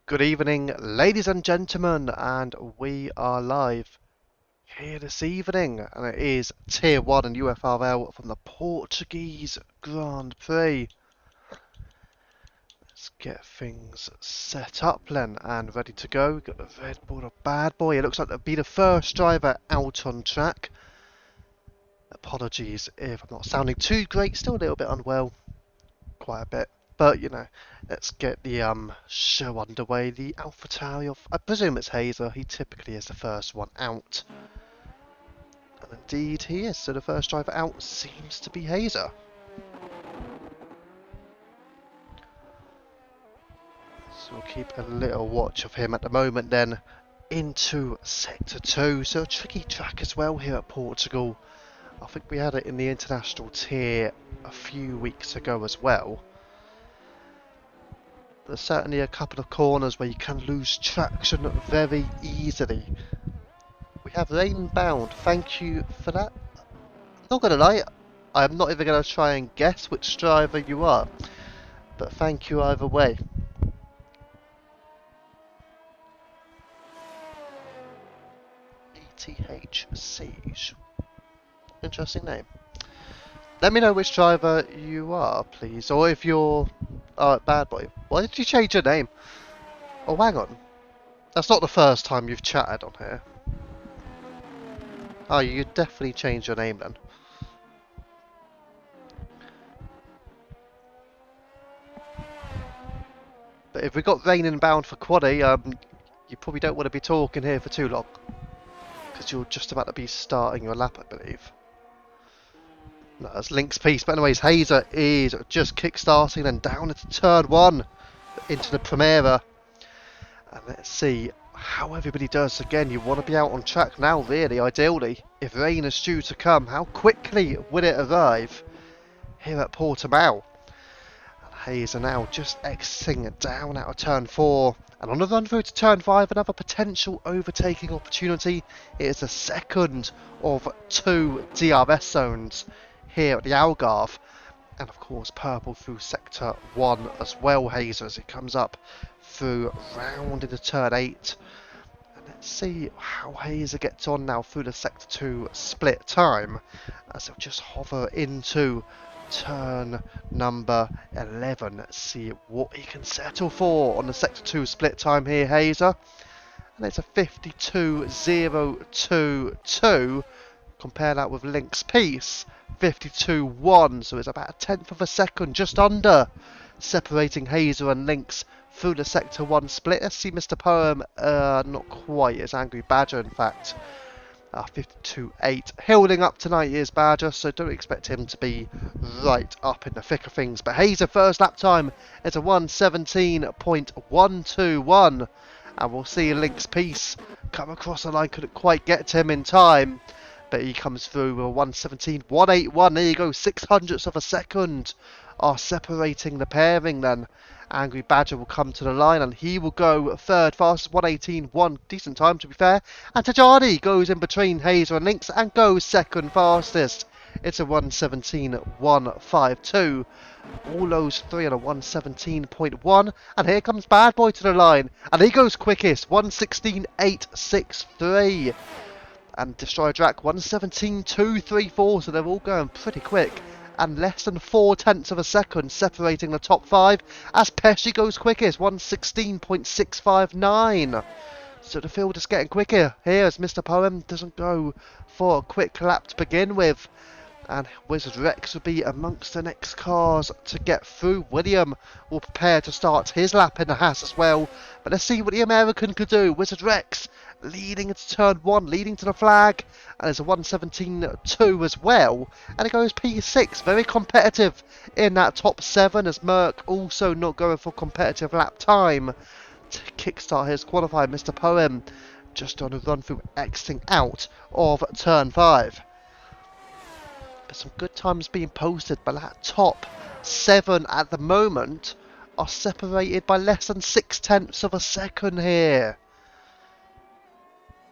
Good evening, ladies and gentlemen, and we are live here this evening, and it is Tier 1 and UFRL from the Portuguese Grand Prix. Let's get things set up then and ready to go. Got the red boy or bad boy. It looks like that'll be the first driver out on track. Apologies if I'm not sounding too great, still a little bit unwell, quite a bit. But, you know, let's get the show underway. The AlphaTauri of, I presume it's Hazer. He typically is the first one out. And indeed he is. So the first driver out seems to be Hazer. So we'll keep a little watch of him at the moment then. Into Sector 2. So a tricky track as well here at Portugal. I think we had it in the international tier a few weeks ago as well. There's certainly a couple of corners where you can lose traction very easily. We have rain bound, thank you for that. Not gonna lie, I'm not even gonna try and guess which driver you are, but thank you either way. ETH interesting name. Let me know which driver you are, please, or if you're bad boy. Why did you change your name? Oh, hang on. That's not the first time you've chatted on here. Oh, you definitely changed your name then. But if we got rain inbound for quaddy, you probably don't want to be talking here for too long, because you're just about to be starting your lap, I believe. No, that's Link's piece. But anyways, Hazer is just kick-starting and down into turn 1 into the Primera. And let's see how everybody does. Again, you want to be out on track now, really, ideally. If rain is due to come, how quickly will it arrive here at Portimao? And Hazer now just exiting down out of turn 4. And on the run through to turn 5, another potential overtaking opportunity. It is the second of 2 DRS zones here at the Algarve. And of course, purple through sector 1 as well, Hazer, as it comes up through round into turn 8. And let's see how Hazer gets on now through the sector 2 split time, as he'll just hover into turn number 11. Let's see what he can settle for on the sector 2 split time here, Hazer. And it's a 52.022. Compare that with Link's piece, 52.1, so it's about a tenth of a second, just under, separating Hazer and Link's through the sector 1 split. Let's see Mr. Poem, not quite as Angry Badger, in fact. 52.8. Holding up tonight is Badger, so don't expect him to be right up in the thick of things. But Hazer first lap time is a 1:17.121. And we'll see Link's piece come across the line, couldn't quite get to him in time. But he comes through with a 1:17.181. There you go, 600ths of a second are separating the pairing then. Angry Badger will come to the line and he will go third fastest, 1:18.1. Decent time to be fair. And Tajani goes in between Hazer and Links and goes second fastest. It's a 1:17.152. All those three on a 1:17.1. And here comes Bad Boy to the line. And he goes quickest, 1:16.863. And Destroyer Drac 1:17.234, so they're all going pretty quick. And less than 4/10 of a second separating the top 5 as Pesci goes quickest, 1:16.659. So the field is getting quicker here as Mr. Poem doesn't go for a quick lap to begin with. And Wizard Rex will be amongst the next cars to get through. William will prepare to start his lap in the Haas as well. But let's see what the American could do. Wizard Rex leading into turn 1, leading to the flag. And there's a 1:17.2 as well. And it goes P6, very competitive in that top 7 as Merck also not going for competitive lap time to kickstart his qualifying. Mr. Poem just on a run through exiting out of turn 5. But some good times being posted, but that top 7 at the moment are separated by less than 6/10 of a second here.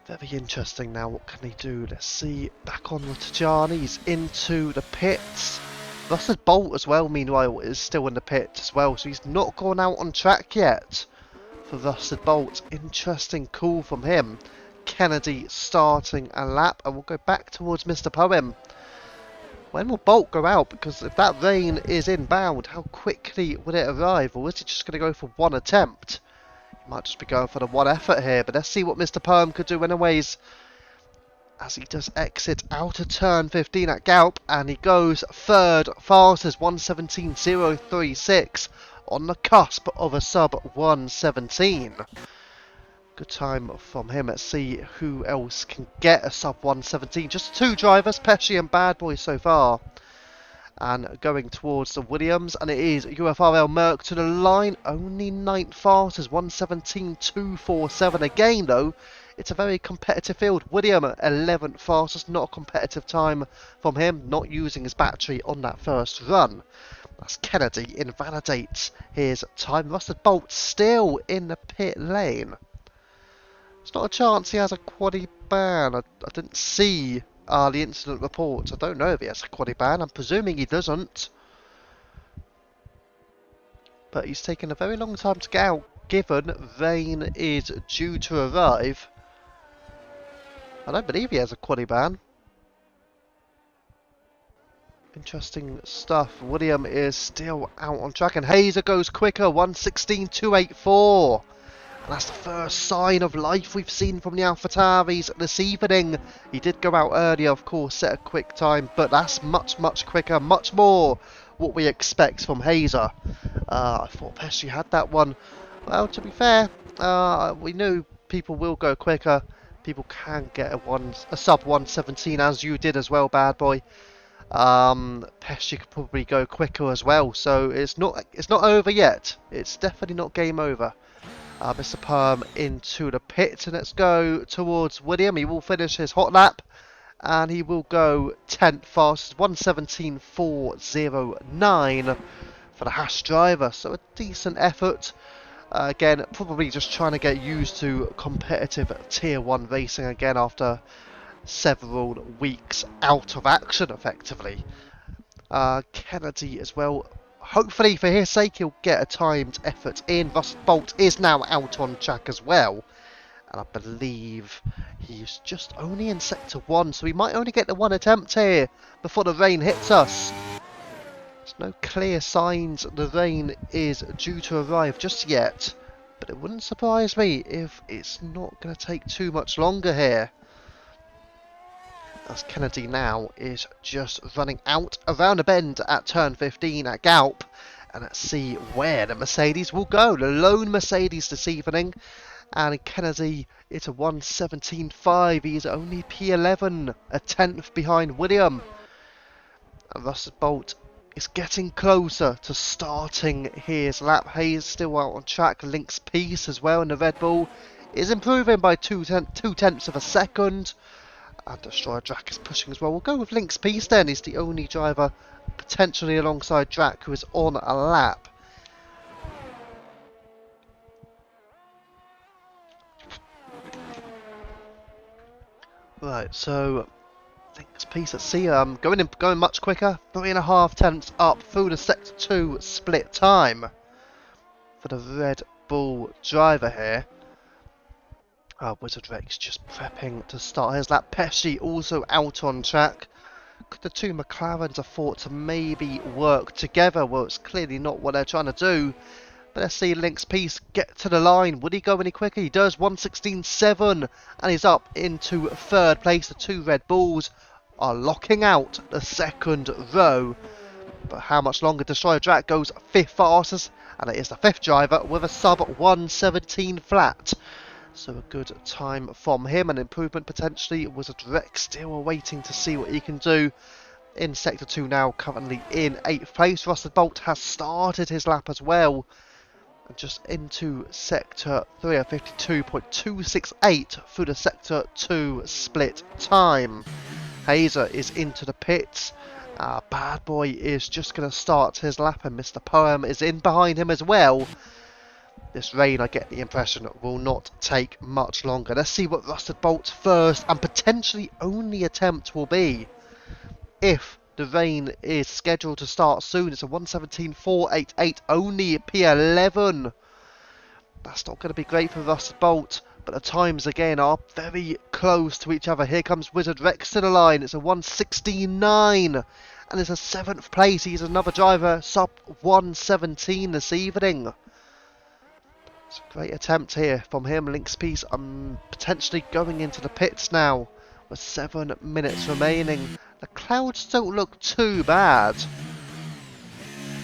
Very interesting now, what can he do? Let's see, back on the Tajani's into the pits. Russell Bolt as well, meanwhile, is still in the pit as well, so he's not gone out on track yet for Rusted Bolt. Interesting call from him. Kennedy starting a lap, and we'll go back towards Mr. Poem. When will Bolt go out? Because if that rain is inbound, how quickly would it arrive? Or is he just going to go for one attempt? He might just be going for the one effort here, but let's see what Mr. Poem could do anyways. As he does exit out of turn 15 at Galp, and he goes third fastest, 1:17.036, on the cusp of a sub 1:17. Good time from him. Let's see who else can get a sub 1:17. Just two drivers, Pesci and Bad Boy so far. And going towards the Williams, and it is UFRL Merck to the line, only 9th fastest, 1:17.247. Again though, it's a very competitive field. William 11th fastest, not a competitive time from him, not using his battery on that first run. As Kennedy invalidates his time. Rusted Bolt still in the pit lane. It's not a chance he has a quaddy ban. I didn't see the incident report. I don't know if he has a quaddy ban. I'm presuming he doesn't. But he's taken a very long time to get out, given rain is due to arrive. I don't believe he has a quaddy ban. Interesting stuff. William is still out on track, and Hazer goes quicker, 1:16.284. And that's the first sign of life we've seen from the AlphaTauris this evening. He did go out earlier, of course, set a quick time, but that's much, much quicker, much more what we expect from Hazer. I thought Pesci had that one. Well, to be fair, we knew people will go quicker. People can get a sub 1:17, as you did as well, Bad Boy. Pesci could probably go quicker as well, so it's not over yet. It's definitely not game over. Mr. Perm into the pit, and let's go towards William. He will finish his hot lap, and he will go 10th fastest, 1:17.409 for the Haas driver. So a decent effort. Again, probably just trying to get used to competitive Tier 1 racing again after several weeks out of action, effectively. Kennedy as well. Hopefully, for his sake, he'll get a timed effort in. Rusted Bolt is now out on track as well. And I believe he's just only in Sector 1, so he might only get the one attempt here before the rain hits us. There's no clear signs the rain is due to arrive just yet. But it wouldn't surprise me if it's not going to take too much longer here. As Kennedy now is just running out around a bend at turn 15 at Galp. And let's see where the Mercedes will go. The lone Mercedes this evening. And Kennedy, it's a 1:17.5. He's only P11, a 10th behind William. And Rusted Bolt is getting closer to starting his lap. Hayes still out on track. Link's Peace as well in the Red Bull is improving by 2/10 of a second. And Destroyer Drac is pushing as well. We'll go with Link's Peace then. He's the only driver potentially alongside Drac who is on a lap. Right, so Link's Peace at sea. Going much quicker. 3.5 tenths up through the Sector 2 split time for the Red Bull driver here. Wizard Rex just prepping to start his lap. Pesci also out on track. Could the two McLarens afford to maybe work together? Well, it's clearly not what they're trying to do. But let's see Link's Peace get to the line. Would he go any quicker? He does, 1:16.7. And he's up into third place. The two Red Bulls are locking out the second row. But how much longer? Destroyer Drac goes 5th fastest. And it is the 5th driver with a sub 1:17 flat. So a good time from him, an improvement potentially. Wizard Rex still waiting to see what he can do. In Sector 2 now, currently in 8th place. Rusted Bolt has started his lap as well. And just into Sector 3 at 52.268 through the Sector 2 split time. Hazer is into the pits. Bad Boy is just going to start his lap, and Mr. Poem is in behind him as well. This rain, I get the impression, will not take much longer. Let's see what Rusted Bolt's first and potentially only attempt will be. If the rain is scheduled to start soon, it's a 1:17.488, only P11. That's not going to be great for Rusted Bolt, but the times again are very close to each other. Here comes Wizard Rex to the line. It's a 1:69, and it's a 7th place. He's another driver sub 1:17 this evening. It's a great attempt here from him. Links Piece potentially going into the pits now with 7 minutes remaining. The clouds don't look too bad.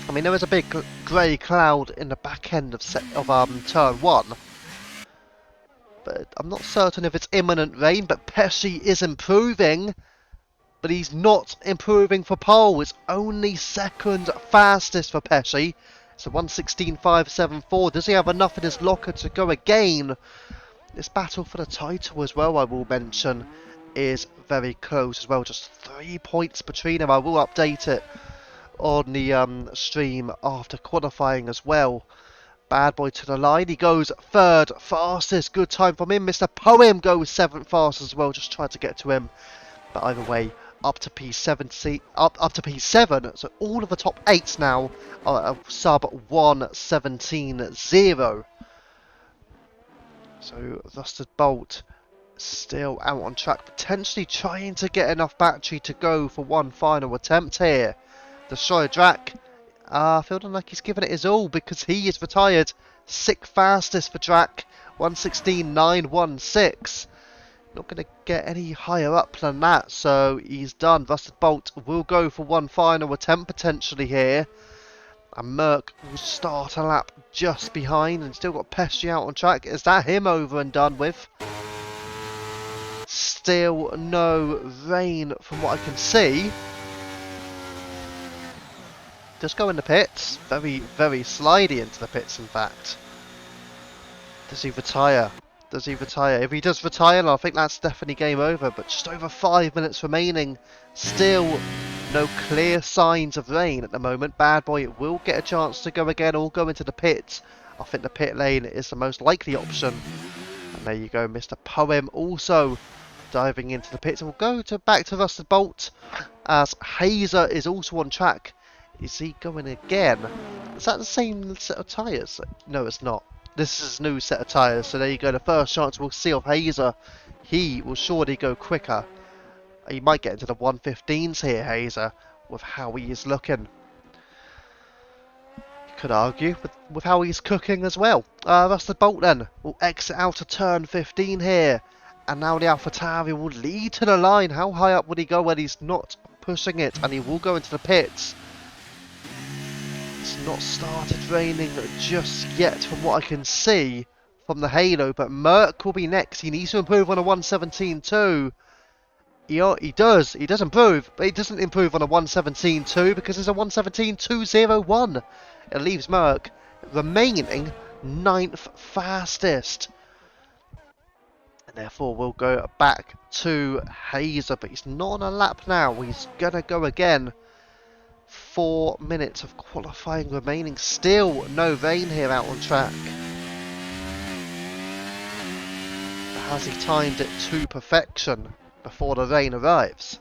I mean, there is a big grey cloud in the back end of turn 1. But I'm not certain if it's imminent rain, but Pesci is improving. But he's not improving for pole. It's only 2nd fastest for Pesci. It's a 1:16.574. Does he have enough in his locker to go again? This battle for the title as well, I will mention, is very close as well. Just 3 points between them. I will update it on the stream after qualifying as well. Bad boy to the line. He goes 3rd fastest. Good time from him. Mr. Poem goes 7th fastest as well. Just tried to get to him. But either way, up to P7. Up to P7. So all of the top 8 now are sub 1:17.0. So Rusted Bolt still out on track. Potentially trying to get enough battery to go for one final attempt here. Destroyer Drac, feeling like he's given it his all because he is retired. 6th fastest for Drac, 1:16.916. Not going to get any higher up than that, so he's done. Rusted Bolt will go for one final attempt potentially here. And Merc will start a lap just behind and still got Pesci out on track. Is that him over and done with? Still no rain from what I can see. Just go in the pits. Very, very slidey into the pits, in fact. Does he retire? Does he retire? If he does retire, I think that's definitely game over. But just over 5 minutes remaining. Still no clear signs of rain at the moment. Bad Boy will get a chance to go again or go into the pit. I think the pit lane is the most likely option. And there you go, Mr. Poem also diving into the pits. And we'll go back to Rusted Bolt as Hazer is also on track. Is he going again? Is that the same set of tyres? No, it's not. This is a new set of tyres. So there you go. The first chance we'll see of Hazer. He will surely go quicker. He might get into the 1:15s here, Hazer, with how he is looking. You could argue with how he's cooking as well. Rusted Bolt then will exit out of turn 15 here. And now the AlphaTauri will lead to the line. How high up would he go when he's not pushing it? And he will go into the pits. It's not started raining just yet from what I can see from the halo, but Merc will be next. He needs to improve on a 1:17.2. He does improve, but he doesn't improve on a 1:17.2 because it's a 1:17.201. It leaves Merc remaining 9th fastest. And therefore we'll go back to Hazer, but he's not on a lap now. He's gonna go again. 4 minutes of qualifying remaining. Still no rain here out on track. Has he timed it to perfection before the rain arrives?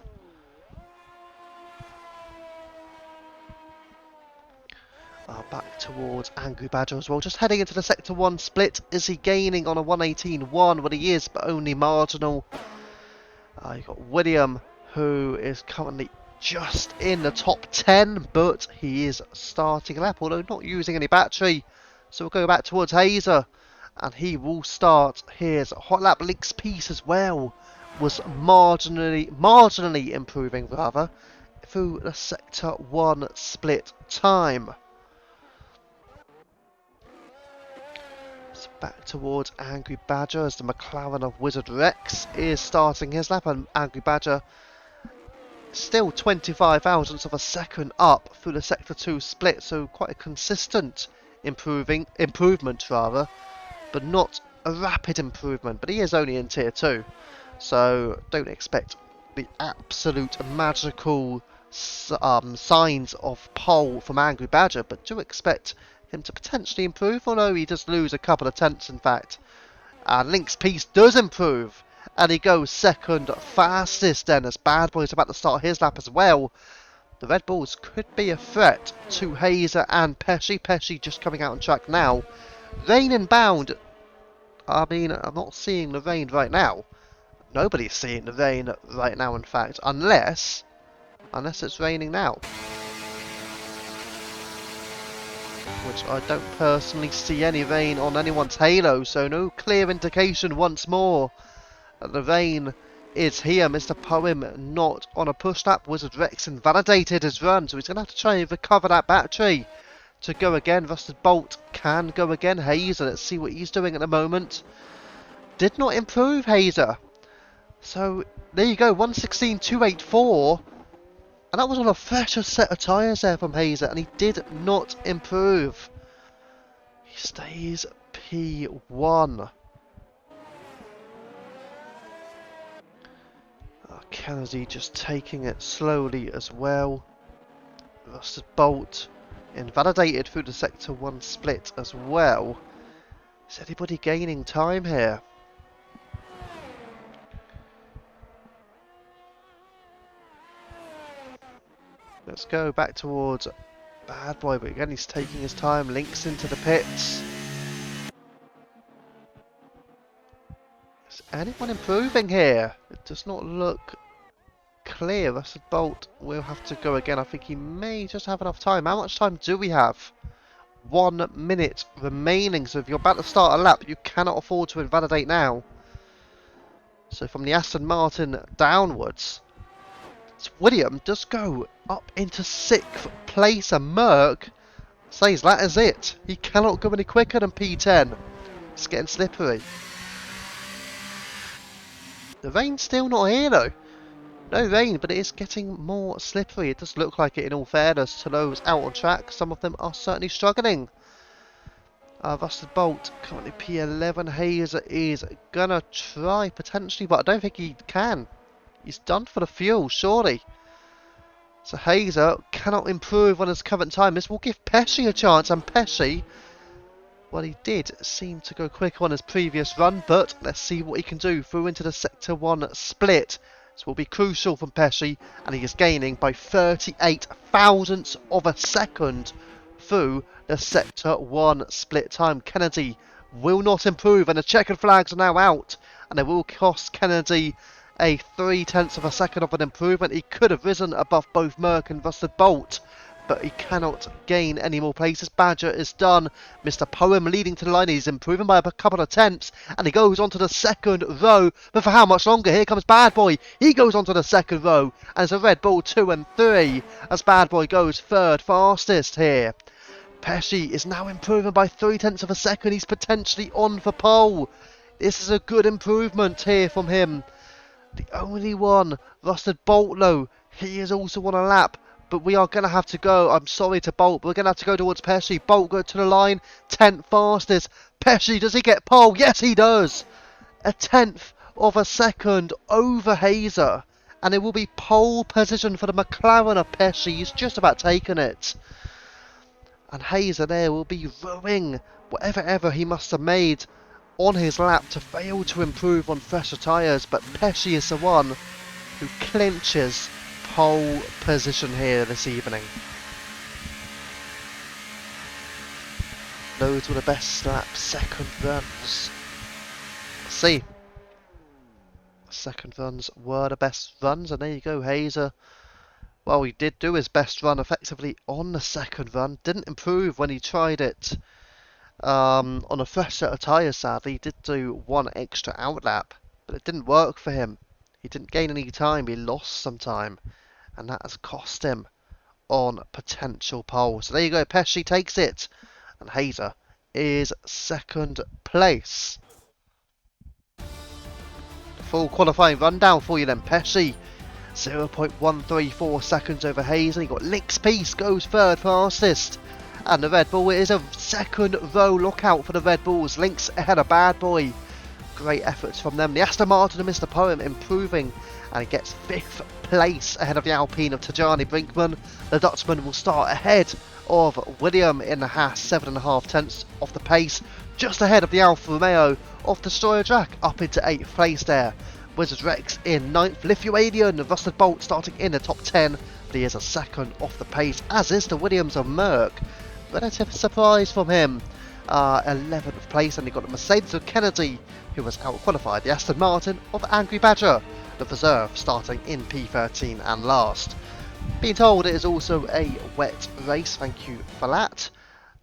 Back towards Angry Badger as well. Just heading into the Sector 1 split. Is he gaining on a 1:18.1? Well, he is, but only marginal. You've got William, who is currently just in the top 10, but he is starting a lap, although not using any battery. So we'll go back towards Hazer, and he will start his hot lap. Link's Piece as well was marginally improving rather through the Sector 1 split time. So back towards Angry Badger as the McLaren of Wizard Rex is starting his lap, and Angry Badger still 25 thousandths of a second up through the Sector 2 split, so quite a consistent improvement rather, but not a rapid improvement. But he is only in Tier 2, so don't expect the absolute magical signs of pole from Angry Badger, but do expect him to potentially improve, although he does lose a couple of tenths in fact. And Link's Piece does improve, and he goes 2nd fastest then as Bad Boy is about to start his lap as well. The Red Bulls could be a threat to Hazer and Pesci. Pesci just coming out on track now Rain inbound. I mean, I'm not seeing the rain right now. Nobody's seeing the rain right now, in fact, unless it's raining now. Which I don't personally see any rain on anyone's halo, so no clear indication once more that the rain is here. Mr. Poem not on a push lap. Wizard Rex invalidated his run, so he's going to have to try and recover that battery to go again. Rusted Bolt can go again. Hazer, let's see what he's doing at the moment. Did not improve, Hazer. So there you go, 116.284. And that was on a fresher set of tyres there from Hazer, and he did not improve. He stays P1. Kennedy just taking it slowly as well. Rusted Bolt invalidated through the Sector 1 split as well. Is anybody gaining time here? Let's go back towards Bad Boy, but again he's taking his time. Links into the pits. Is anyone improving here? It does not look clear. Rusted Bolt will have to go again. I think he may just have enough time. How much time do we have? 1 minute remaining. So if you're about to start a lap, you cannot afford to invalidate now. So from the Aston Martin downwards, William does go up into 6th place, and Merck says that is it. He cannot go any quicker than P10. It's getting slippery. The rain's still not here though. No rain, but it is getting more slippery. It does look like it, in all fairness, to those out on track. Some of them are certainly struggling. Rusted Bolt, currently P11. Hazer is gonna try potentially, but I don't think he can. He's done for the fuel, surely. So Hazer cannot improve on his current time. This will give Pesci a chance, and Pesci, well, he did seem to go quicker on his previous run, but let's see what he can do through into the Sector 1 split. This will be crucial from Pesci, and he is gaining by 38 thousandths of a second through the Sector 1 split time. Kennedy will not improve, and the checkered flags are now out, and it will cost Kennedy a 0.3 of a second of an improvement. He could have risen above both Merck and Rusted Bolt, but he cannot gain any more places. Badger is done. Mr. Poem leading to the line. He's improving by a couple of tenths, and he goes on to the second row. But for how much longer? Here comes Bad Boy. He goes on to the second row, and it's a Red Bull 2 and 3 as Bad Boy goes third fastest here. Pesci is now improving by 0.3 of a second. He's potentially on for pole. This is a good improvement here from him. The only one, Rusted Bolt, though, he is also on a lap, but we are going to have to go. I'm sorry to Bolt, but we're going to have to go towards Pesci. Bolt go to the line, 10th fastest. Pesci, does he get pole? Yes, he does. 1/10 of a second over Hazer, and it will be pole position for the McLaren of Pesci. He's just about taken it. And Hazer there will be ruining whatever he must have made on his lap to fail to improve on fresher tyres, but Pesci is the one who clinches pole position here this evening. Those were the best lap second runs. Let's see. Second runs were the best runs, and there you go, Hazer. Well, he did do his best run effectively on the second run. Didn't improve when he tried it on a fresh set of tyres, sadly. He did do one extra outlap, but it didn't work for him. He didn't gain any time, he lost some time, and that has cost him on potential pole. So there you go, Pesci takes it, and Hazer is second place. Full qualifying rundown for you then. Pesci 0.134 seconds over Hazer. He got Link's Piece, goes third fastest. And the Red Bull, it is a second row lookout for the Red Bulls. Links ahead of Bad Boy. Great efforts from them. The Aston Martin and Mr. Poem improving, and he gets 5th place ahead of the Alpine of Tajani Brinkman. The Dutchman will start ahead of William in the Haas, 7.5 tenths off the pace. Just ahead of the Alfa Romeo of Destroyer Jack, up into 8th place there. Wizard Rex in 9th. Lithuanian Rusted Bolt starting in the top 10, but he is a second off the pace, as is the Williams of Merck. Relative surprise from him. 11th place, and you got the Mercedes of Kennedy, who was out-qualified the Aston Martin of Angry Badger, the reserve starting in P13 and last. Being told it is also a wet race, thank you for that.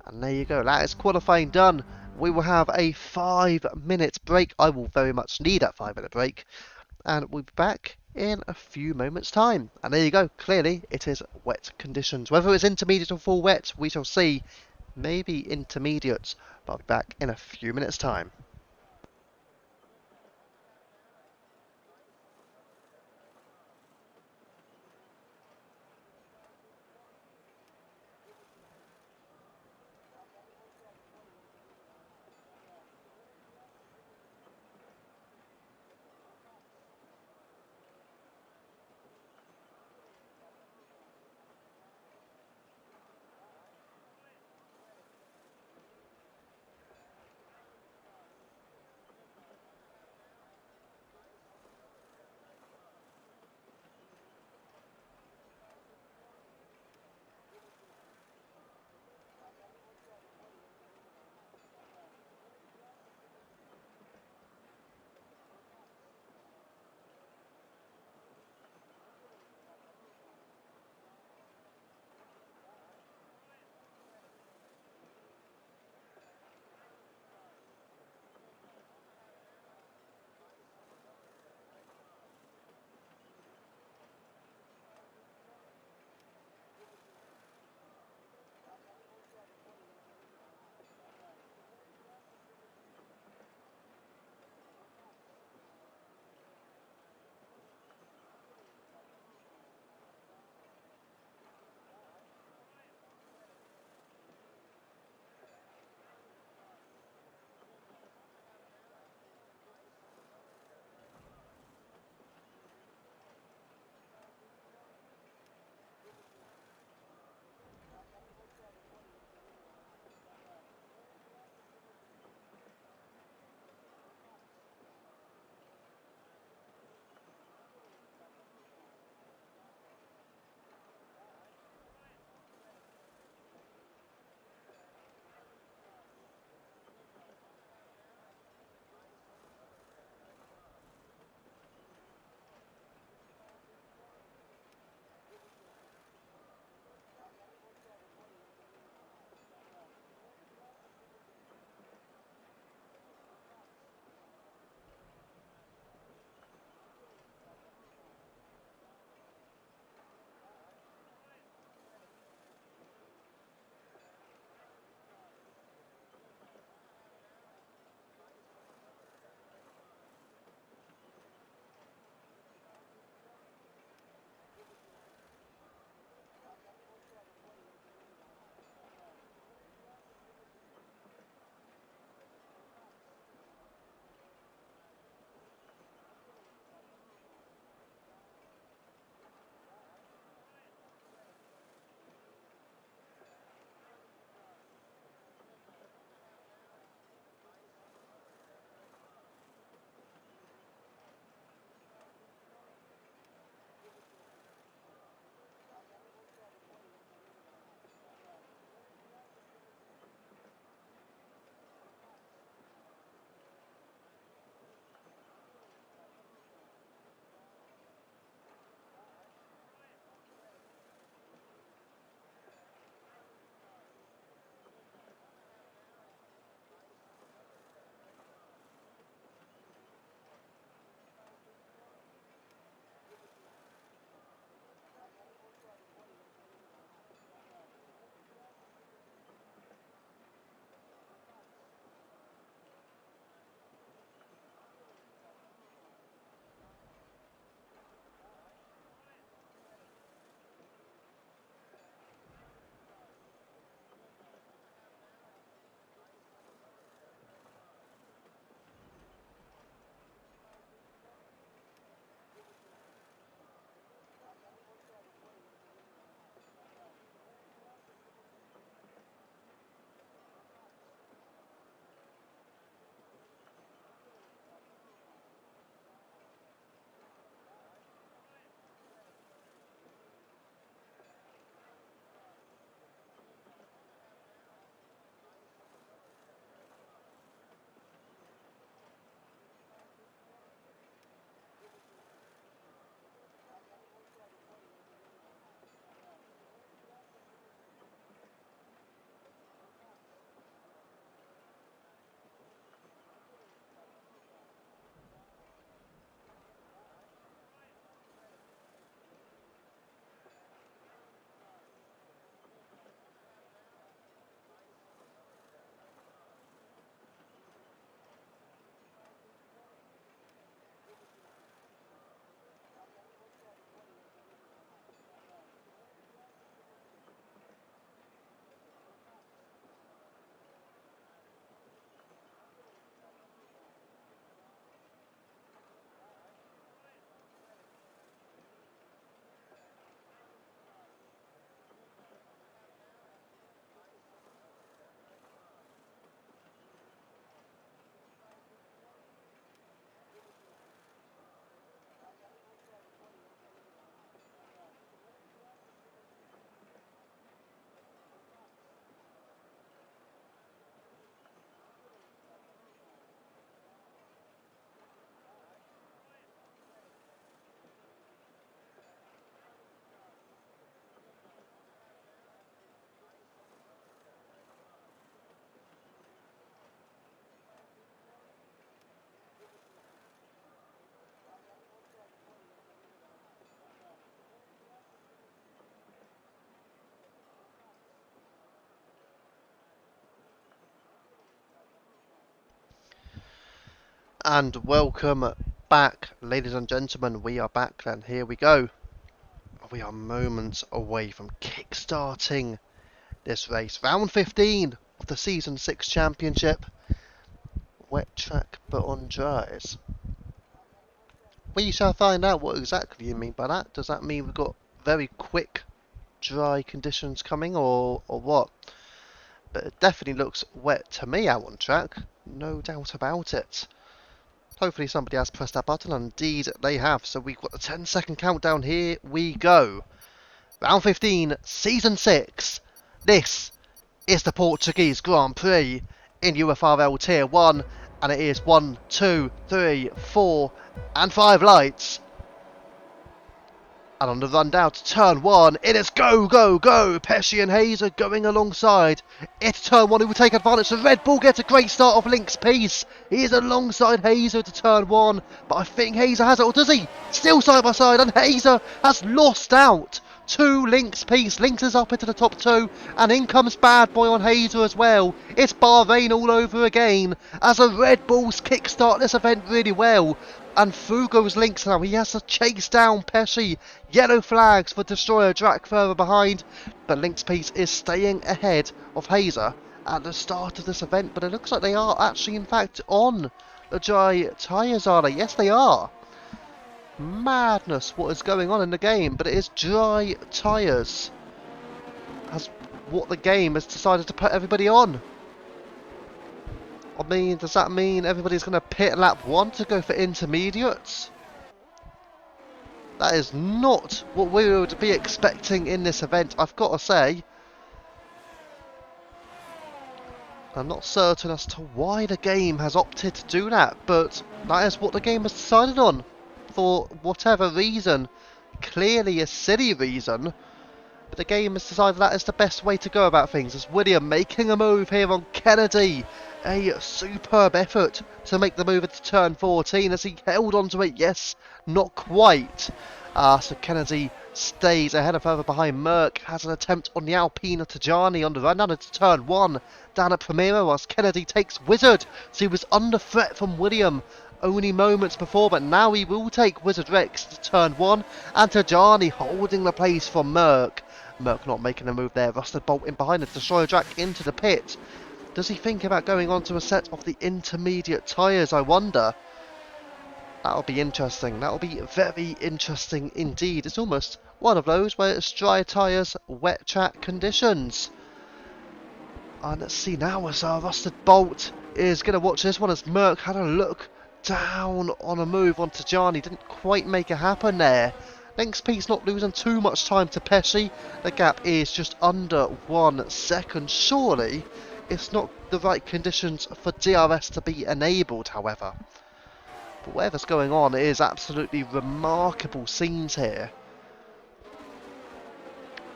And there you go, that is qualifying done. We will have a 5-minute break. I will very much need that 5-minute break. And we'll be back in a few moments' time. And there you go, clearly it is wet conditions. Whether it's intermediate or full wet, we shall see. Maybe intermediate, but I'll be back in a few minutes' time. And welcome back, ladies and gentlemen. We are back and here we go. We are moments away from kick-starting this race. Round 15 of the Season 6 Championship. Wet track but on dries. We shall find out what exactly you mean by that. Does that mean we've got very quick dry conditions coming or what? But it definitely looks wet to me out on track. No doubt about it. Hopefully somebody has pressed that button, and indeed they have. So we've got the 10-second countdown. Here we go. Round 15, Season 6. This is the Portuguese Grand Prix in UFRL Tier 1. And it is 1, 2, 3, 4 and 5 lights. And on the run down to turn 1, it is go, go, go. Pesci and Hazer going alongside. It's turn 1 who will take advantage. The Red Bull gets a great start off Link's piece. He is alongside Hazer to turn 1. But I think Hazer has it, or does he? Still side by side, and Hazer has lost out to Link's piece. Links is up into the top 2, and in comes Bad Boy on Hazer as well. It's Bahrain all over again, as the Red Bulls kickstart this event really well. And through goes Links now. He has to chase down Pesci. Yellow flags for Destroyer Drac further behind. But Link's piece is staying ahead of Hazer at the start of this event. But it looks like they are actually, in fact, on the dry tyres, are they? Yes, they are. Madness what is going on in the game. But it is dry tyres. That's what the game has decided to put everybody on. I mean, does that mean everybody's going to pit lap 1 to go for intermediates? That is not what we would be expecting in this event, I've got to say. I'm not certain as to why the game has opted to do that, but that is what the game has decided on. For whatever reason, clearly a silly reason, but the game has decided that is the best way to go about things. As William making a move here on Kennedy. A superb effort to make the move into turn 14 as he held onto it. Yes, not quite. So Kennedy stays ahead of further behind. Merck has an attempt on the Alpine of Tajani on the run down into turn 1. Down at Primero as Kennedy takes Wizard. So he was under threat from William only moments before, but now he will take Wizard Rex to turn 1. And Tajani holding the place from Merck. Merck not making a move there. Rusted Bolt in behind the Destroyer Drac into the pit. Does he think about going on to a set of the intermediate tyres, I wonder? That'll be interesting. That'll be very interesting indeed. It's almost one of those where it's dry tyres, wet track conditions. And let's see now as Rusted Bolt is going to watch this one as Merck had a look down on a move on Tajani. Didn't quite make it happen there. Link's piece not losing too much time to Pesci. The gap is just under 1 second. Surely it's not the right conditions for DRS to be enabled, however. But whatever's going on, it is absolutely remarkable scenes here.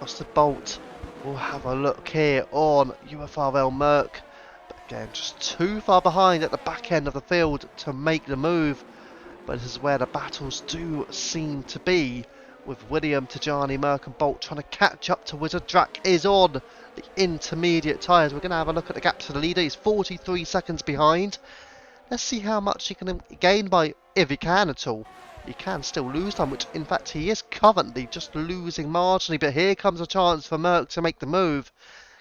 Rusted Bolt will have a look here on UFRL Merck. But again, just too far behind at the back end of the field to make the move. But this is where the battles do seem to be, with William, Tajani, Merck and Bolt trying to catch up to Wizard. Drac is on the intermediate tyres. We're going to have a look at the gap to the leader. He's 43 seconds behind. Let's see how much he can gain by, if he can at all. He can still lose time, which in fact he is currently just losing marginally. But here comes a chance for Merck to make the move.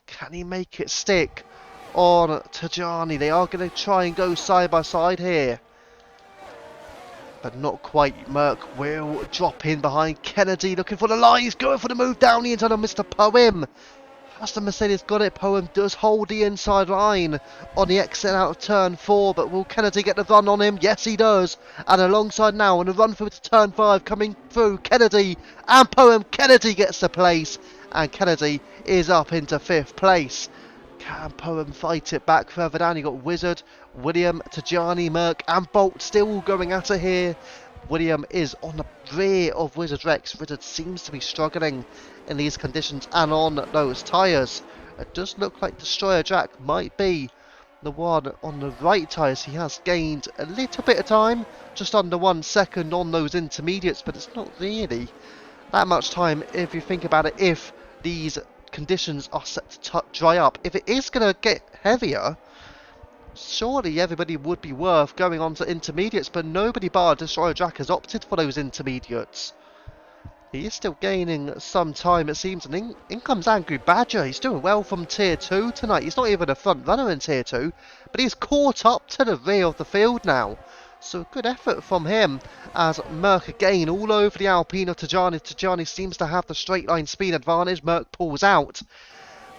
Can he make it stick on Tajani? They are going to try and go side by side here. But not quite. Merck will drop in behind Kennedy, looking for the line. He's going for the move down the inside of Mr. Poem. Has the Mercedes got it? Poem does hold the inside line on the exit out of turn 4. But will Kennedy get the run on him? Yes, he does. And alongside now on the run through to turn 5, coming through Kennedy and Poem. Kennedy gets the place. And Kennedy is up into 5th place. Can Poem fight it back further down? You got Wizard, William, Tajani, Merck and Bolt still going at it here. William is on the rear of Wizard Rex. Wizard seems to be struggling in these conditions and on those tyres. It does look like Destroyer Drac might be the one on the right tyres. He has gained a little bit of time, just under 1 second on those intermediates, but it's not really that much time if you think about it, if these conditions are set to dry up. If it is going to get heavier, Surely everybody would be worth going on to intermediates, but nobody bar Destroyer Jack has opted for those intermediates. He is still gaining some time, it seems, and in comes Angry Badger. He's doing well from Tier 2 tonight. He's not even a front runner in Tier 2, but he's caught up to the rear of the field now. So good effort from him as Merc again all over the Alpine of Tajani. Tajani seems to have the straight line speed advantage. Merc pulls out.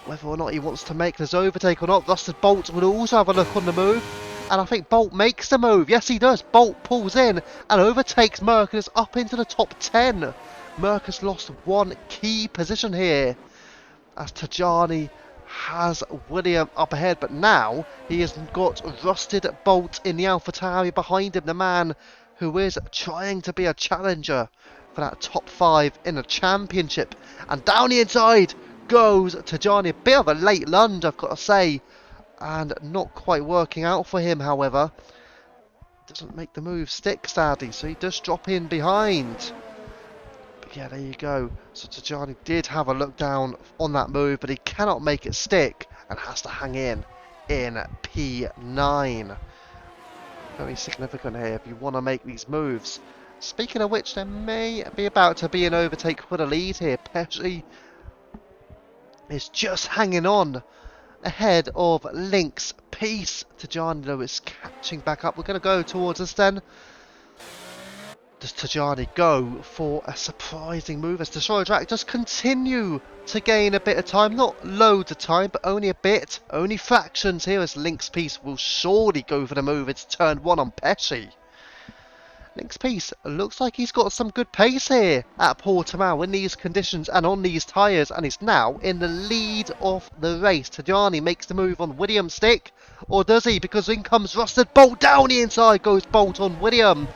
Whether or not he wants to make this overtake or not, Rusted Bolt will also have a look on the move. And I think Bolt makes the move. Yes, he does. Bolt pulls in and overtakes Merc and is up into the top 10. Merc has lost one key position here as Tajani has William up ahead, but now he has got Rusted Bolt in the AlphaTauri behind him, the man who is trying to be a challenger for that top 5 in the championship. And down the inside goes Tajani. A bit of a late lunge, I've got to say, and not quite working out for him, however. Doesn't make the move stick, sadly, so he does drop in behind. Yeah, there you go. So Tajani did have a look down on that move, but he cannot make it stick and has to hang in P9. Very significant here if you want to make these moves. Speaking of which, there may be about to be an overtake with a lead here. Pesci is just hanging on ahead of Link's Peace. Tajani, though, is catching back up. We're going to go towards us then. Does Tajani go for a surprising move as Destroyer Jack just continue to gain a bit of time? Not loads of time, but only a bit. Only fractions here as Link's Peace will surely go for the move. It's turn 1 on Pesci. Link's Peace looks like he's got some good pace here at Portimao in these conditions and on these tyres, and he's now in the lead of the race. Tajani makes the move on William stick, or does he? Because in comes Rusted Bolt. Down the inside goes Bolt on William.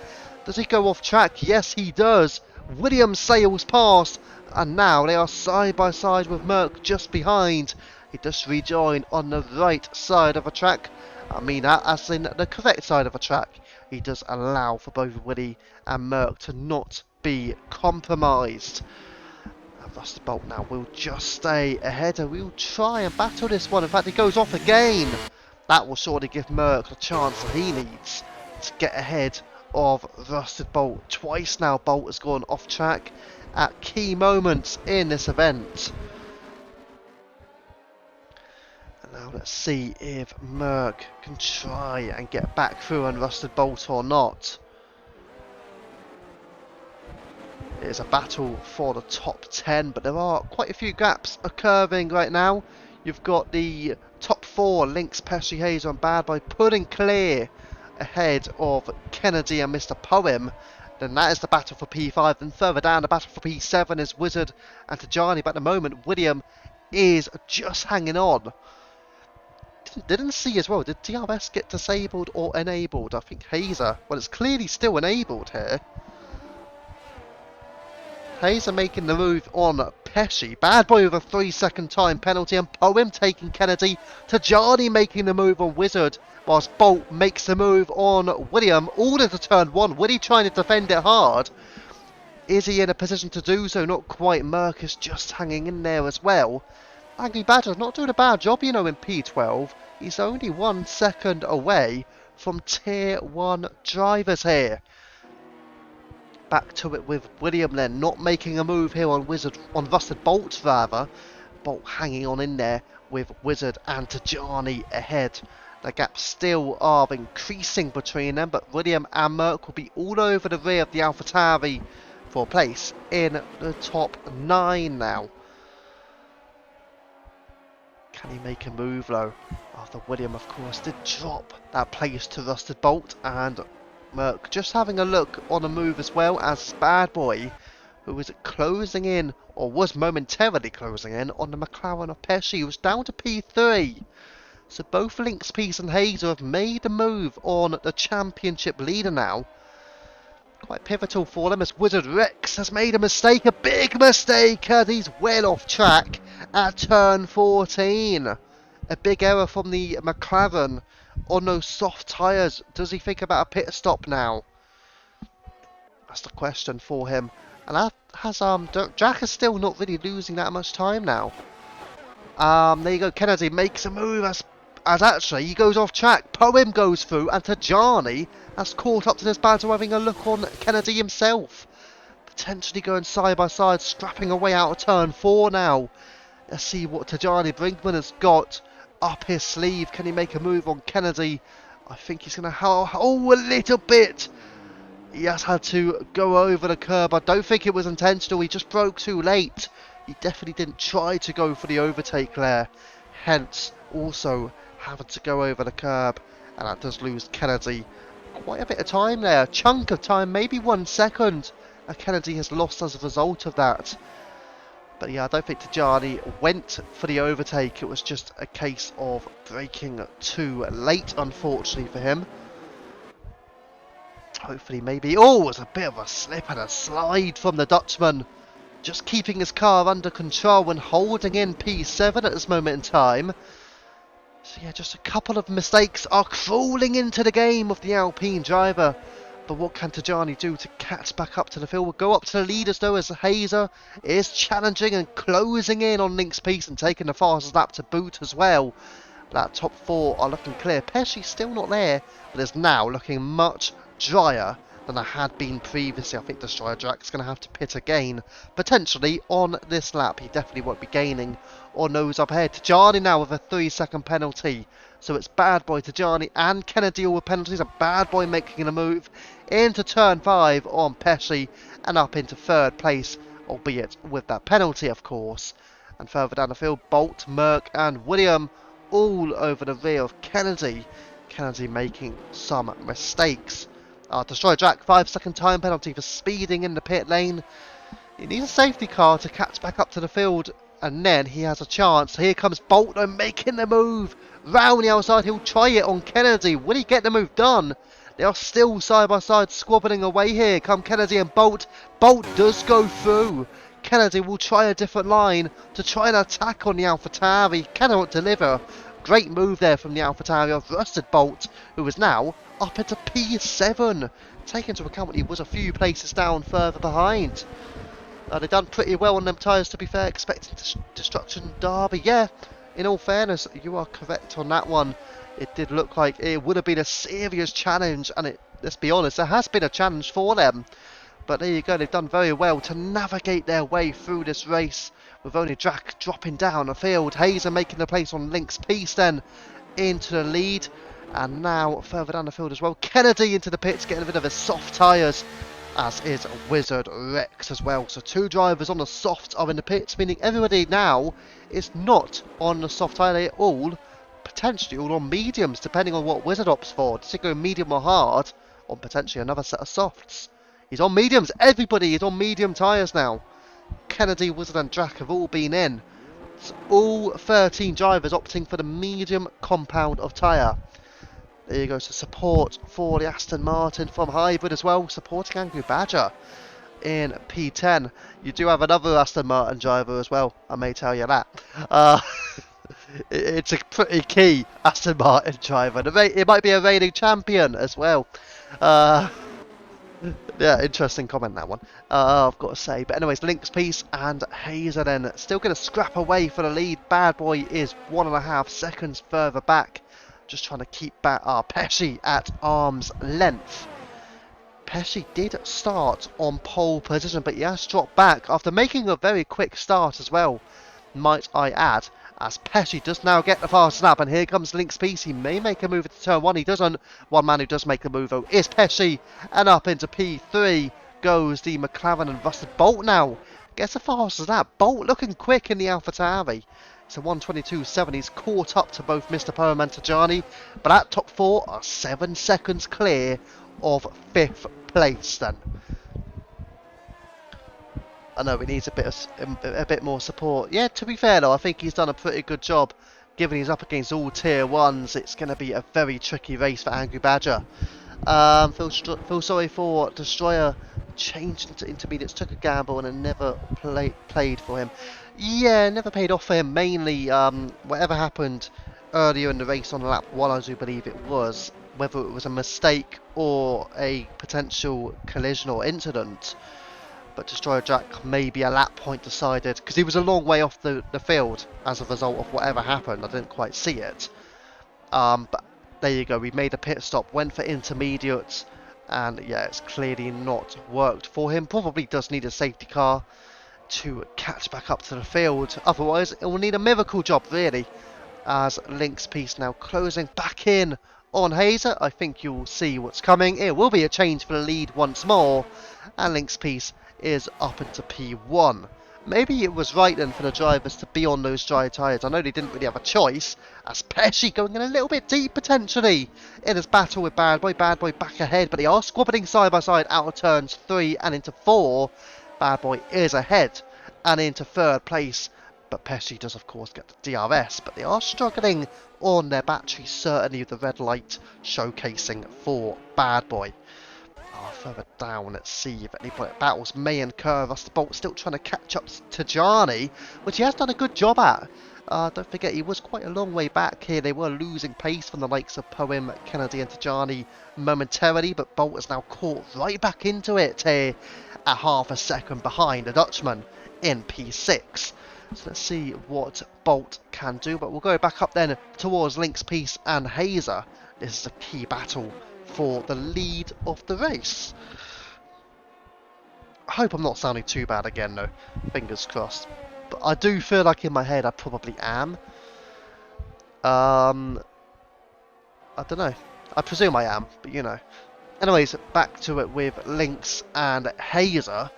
Does he go off track? Yes, he does. William sails past, and now they are side by side with Merc just behind. He does rejoin on the right side of a track. I mean that as in the correct side of a track. He does allow for both Willie and Merc to not be compromised. And Rusted Bolt now will just stay ahead and we'll try and battle this one. In fact, he goes off again. That will surely give Merc the chance that he needs to get ahead of Rusted Bolt. Twice now Bolt has gone off track at key moments in this event. And now let's see if Merc can try and get back through on Rusted Bolt or not. It is a battle for the top 10, but there are quite a few gaps occurring right now. You've got the top 4, Lynx, Pesci, Hazer and Bad Boy pulling clear ahead of Kennedy and Mr. Poem. Then that is the battle for P5. Then further down, the battle for P7 is Wizard and Tajani. But at the moment, William is just hanging on. Didn't see as well. Did DRS get disabled or enabled? I think Hazer. Well, it's clearly still enabled here. Hazer making the move on Pesci. Bad Boy with a 3-second time penalty. And Poem taking Kennedy. Tajani making the move on Wizard. Whilst Bolt makes the move on William. All into turn 1. Willie trying to defend it hard. Is he in a position to do so? Not quite. Merc is just hanging in there as well. Angry Badger's not doing a bad job, you know, in P12. He's only 1 second away from Tier 1 drivers here. Back to it with William then, not making a move here on Rusted Bolt rather. Bolt hanging on in there with Wizard and Tajani ahead. The gaps still are increasing between them, but William and Merc will be all over the rear of the AlphaTauri for a place in the top 9 now. Can he make a move though? After William, of course, did drop that place to Rusted Bolt, and Merc just having a look on a move as well as Bad Boy, who was closing in, or was momentarily closing in, on the McLaren of Pesci, who was down to P3. So both Link's Peace and Hazer have made a move on the championship leader now. Quite pivotal for them as Wizard Rex has made a mistake, a big mistake, and he's well off track at turn 14. A big error from the McLaren on those soft tyres. Does he think about a pit stop now? That's the question for him. And that has Jack is still not really losing that much time now. There you go. Kennedy makes a move as as actually he goes off track. Poem goes through, and Tajani has caught up to this battle, having a look on Kennedy himself. Potentially going side by side, scrapping away out of turn 4 now. Let's see what Tajani Brinkman has got up his sleeve. Can he make a move on Kennedy? I think he's going to a little bit. He has had to go over the curb. I don't think it was intentional. He just broke too late. He definitely didn't try to go for the overtake there. Hence, also having to go over the curb. And that does lose Kennedy quite a bit of time there. A chunk of time, maybe 1 second. And Kennedy has lost as a result of that. But yeah, I don't think Tajani went for the overtake. It was just a case of braking too late, unfortunately for him. Hopefully, maybe... Oh, it was a bit of a slip and a slide from the Dutchman. Just keeping his car under control and holding in P7 at this moment in time. So yeah, just a couple of mistakes are crawling into the game of the Alpine driver. But what can Tajani do to catch back up to the field? We'll go up to the leaders though, as Hazer is challenging and closing in on Link's Piece and taking the fastest lap to boot as well. That top 4 are looking clear. Pesci's still not there, but is now looking much drier than it had been previously. I think Destroyer Jack's going to have to pit again, potentially on this lap. He definitely won't be gaining or nose up ahead. Tajani now with a 3-second penalty. So it's Bad Boy, Tajani and Kennedy all with penalties. A Bad Boy making a move into turn 5 on Pesci and up into 3rd place, albeit with that penalty of course. And further down the field, Bolt, Merck and William all over the rear of Kennedy. Kennedy making some mistakes. Destroyer Jack, 5-second time penalty for speeding in the pit lane. He needs a safety car to catch back up to the field, and then he has a chance. Here comes Bolt making the move round the outside. He'll try it on Kennedy. Will he get the move done? They are still side by side squabbling away here. Come Kennedy and Bolt. Bolt does go through. Kennedy will try a different line to try and attack on the AlphaTauri. Cannot deliver. Great move there from the AlphaTauri of Rusted Bolt, who is now up into P7. Take into account that he was a few places down further behind. They've done pretty well on them tyres, to be fair, expecting destruction Derby. Yeah, in all fairness, you are correct on that one. It did look like it would have been a serious challenge, and let's be honest, it has been a challenge for them. But there you go, they've done very well to navigate their way through this race, with only Drac dropping down the field. Hazer making the place on Link's Piece then into the lead. And now further down the field as well, Kennedy into the pits, getting rid of his soft tyres, as is Wizard Rex as well. So 2 drivers on the softs are in the pits, meaning everybody now is not on the soft tyre. They're all, potentially all on mediums, depending on what Wizard opts for. Does he go medium or hard, or potentially another set of softs? He's on mediums. Everybody is on medium tyres now. Kennedy, Wizard and Drac have all been in. It's all 13 drivers opting for the medium compound of tyre. There you go, so support for the Aston Martin from Hybrid as well, supporting Angry Badger in P10. You do have another Aston Martin driver as well, I may tell you that. It's a pretty key Aston Martin driver. It might be a reigning champion as well. Yeah, interesting comment, that one, I've got to say. But anyways, Link's Piece and Hazer then still going to scrap away for the lead. Bad Boy is 1.5 seconds further back. Just trying to keep back Pesci at arm's length. Pesci did start on pole position, but he has dropped back after making a very quick start as well, might I add, as Pesci does now get the fast snap. And here comes Link's Piece. He may make a move into turn 1. He doesn't. One man who does make the move though is Pesci, and up into P3 goes the McLaren and Rusted Bolt now. Gets the fastest as that. Bolt looking quick in the AlphaTauri. It's a 1:22.7. He's caught up to both Mr. Poem and Tajani, but at top 4 are 7 seconds clear of 5th place then. I know he needs a bit more support. Yeah, to be fair though, I think he's done a pretty good job. Given he's up against all tier 1s, it's going to be a very tricky race for Angry Badger. Feel sorry for Destroyer, changed into intermediates, took a gamble and it never played for him. Yeah, never paid off for him. Mainly, whatever happened earlier in the race on lap 1, I do believe it was, whether it was a mistake or a potential collision or incident. But Destroyer Jack may be a lap point decided, because he was a long way off the field as a result of whatever happened. I didn't quite see it. But there you go, we made a pit stop, went for intermediates, and yeah, it's clearly not worked for him. Probably does need a safety car to catch back up to the field. Otherwise, it will need a miracle job, really. As Link's piece now closing back in on Hazer, I think you'll see what's coming. It will be a change for the lead once more, and Link's piece is up into P1. Maybe it was right then for the drivers to be on those dry tyres. I know they didn't really have a choice, as Pesci going in a little bit deep potentially in his battle with Bad Boy. Bad Boy back ahead, but they are squabbling side by side out of turns 3 and into 4. Bad Boy is ahead and into 3rd place. But Pesci does, of course, get the DRS, but they are struggling on their battery, certainly with the red light showcasing for Bad Boy. Further down, let's see if any battles may incur. Rusty Bolt still trying to catch up to Tajani, which he has done a good job at. Don't forget, he was quite a long way back here. They were losing pace from the likes of Poem, Kennedy and Tajani momentarily, but Bolt has now caught right back into it here at half a second behind the Dutchman in P6. So let's see what Bolt can do, but we'll go back up then towards Link's piece and Hazer. This is a key battle for the lead of the race. I hope I'm not sounding too bad again though, fingers crossed. But I do feel like in my head I probably am. I don't know. I presume I am, but you know. Anyways, back to it with Lynx and Hazer.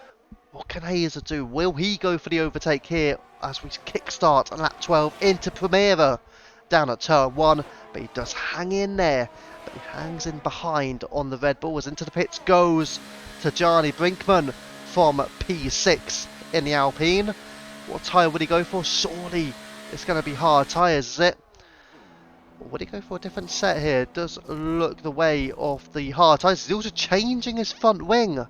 What can Hazer do? Will he go for the overtake here as we kickstart lap 12 into Primera down at turn 1? But he does hang in there. But he hangs in behind on the Red Bull as into the pits goes Tajani Brinkman from P6 in the Alpine. What tyre would he go for? Surely it's going to be hard tyres, is it? Or would he go for a different set here? It does look the way of the hard tyres. He's also changing his front wing.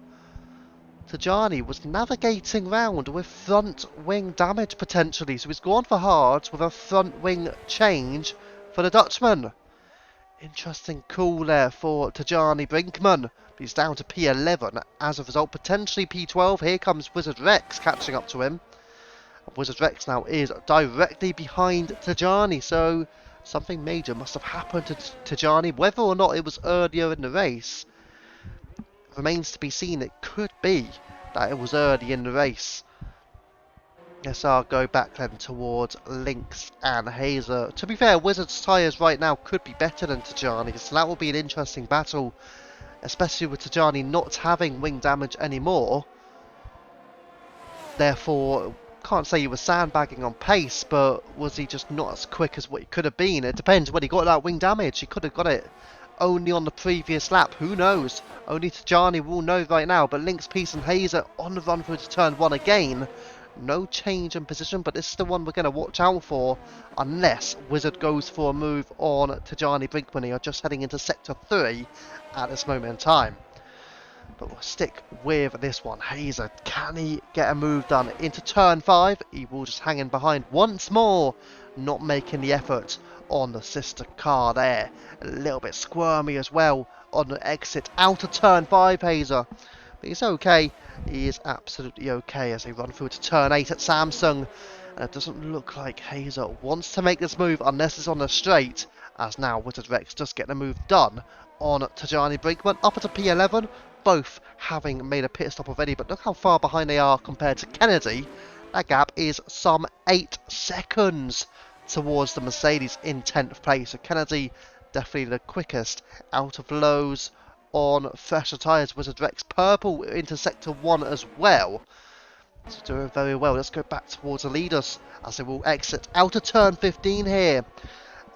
Tajani was navigating round with front wing damage potentially, so he's gone for hards with a front wing change for the Dutchman. Interesting call there for Tajani Brinkman. He's down to P11 as a result, potentially P12. Here comes Wizard Rex catching up to him. Wizard Rex now is directly behind Tajani, so something major must have happened to Tajani. Whether or not it was earlier in the race remains to be seen. It could be that it was early in the race. Yes, I'll go back then towards Lynx and Hazer. To be fair, Wizard's tyres right now could be better than Tajani, so that will be an interesting battle, especially with Tajani not having wing damage anymore. Therefore, can't say he was sandbagging on pace, but was he just not as quick as what he could have been? It depends when he got that wing damage. He could have got it only on the previous lap. Who knows? Only Tajani will know right now. But Lynx, Peace and Hazer on the run through to turn 1 again. No change in position, but this is the one we're going to watch out for unless Wizard goes for a move on Tajani Brinkman. They are just heading into Sector 3 at this moment in time. But we'll stick with this one. Hazer, can he get a move done into turn 5? He will just hang in behind once more, not making the effort on the sister car there. A little bit squirmy as well on the exit out of turn 5, Hazer. But he's okay. He is absolutely okay as they run through to turn 8 at Samsung. And it doesn't look like Hazer wants to make this move unless it's on the straight, as now Wizard Rex does get the move done on Tajani Brinkman up at a P11. Both having made a pit stop already, but look how far behind they are compared to Kennedy. That gap is some 8 seconds towards the Mercedes in 10th place. So Kennedy definitely the quickest out of lows on fresher tyres. Wizard Rex purple into sector 1 as well. So doing very well. Let's go back towards the leaders as they will exit out of turn 15 here.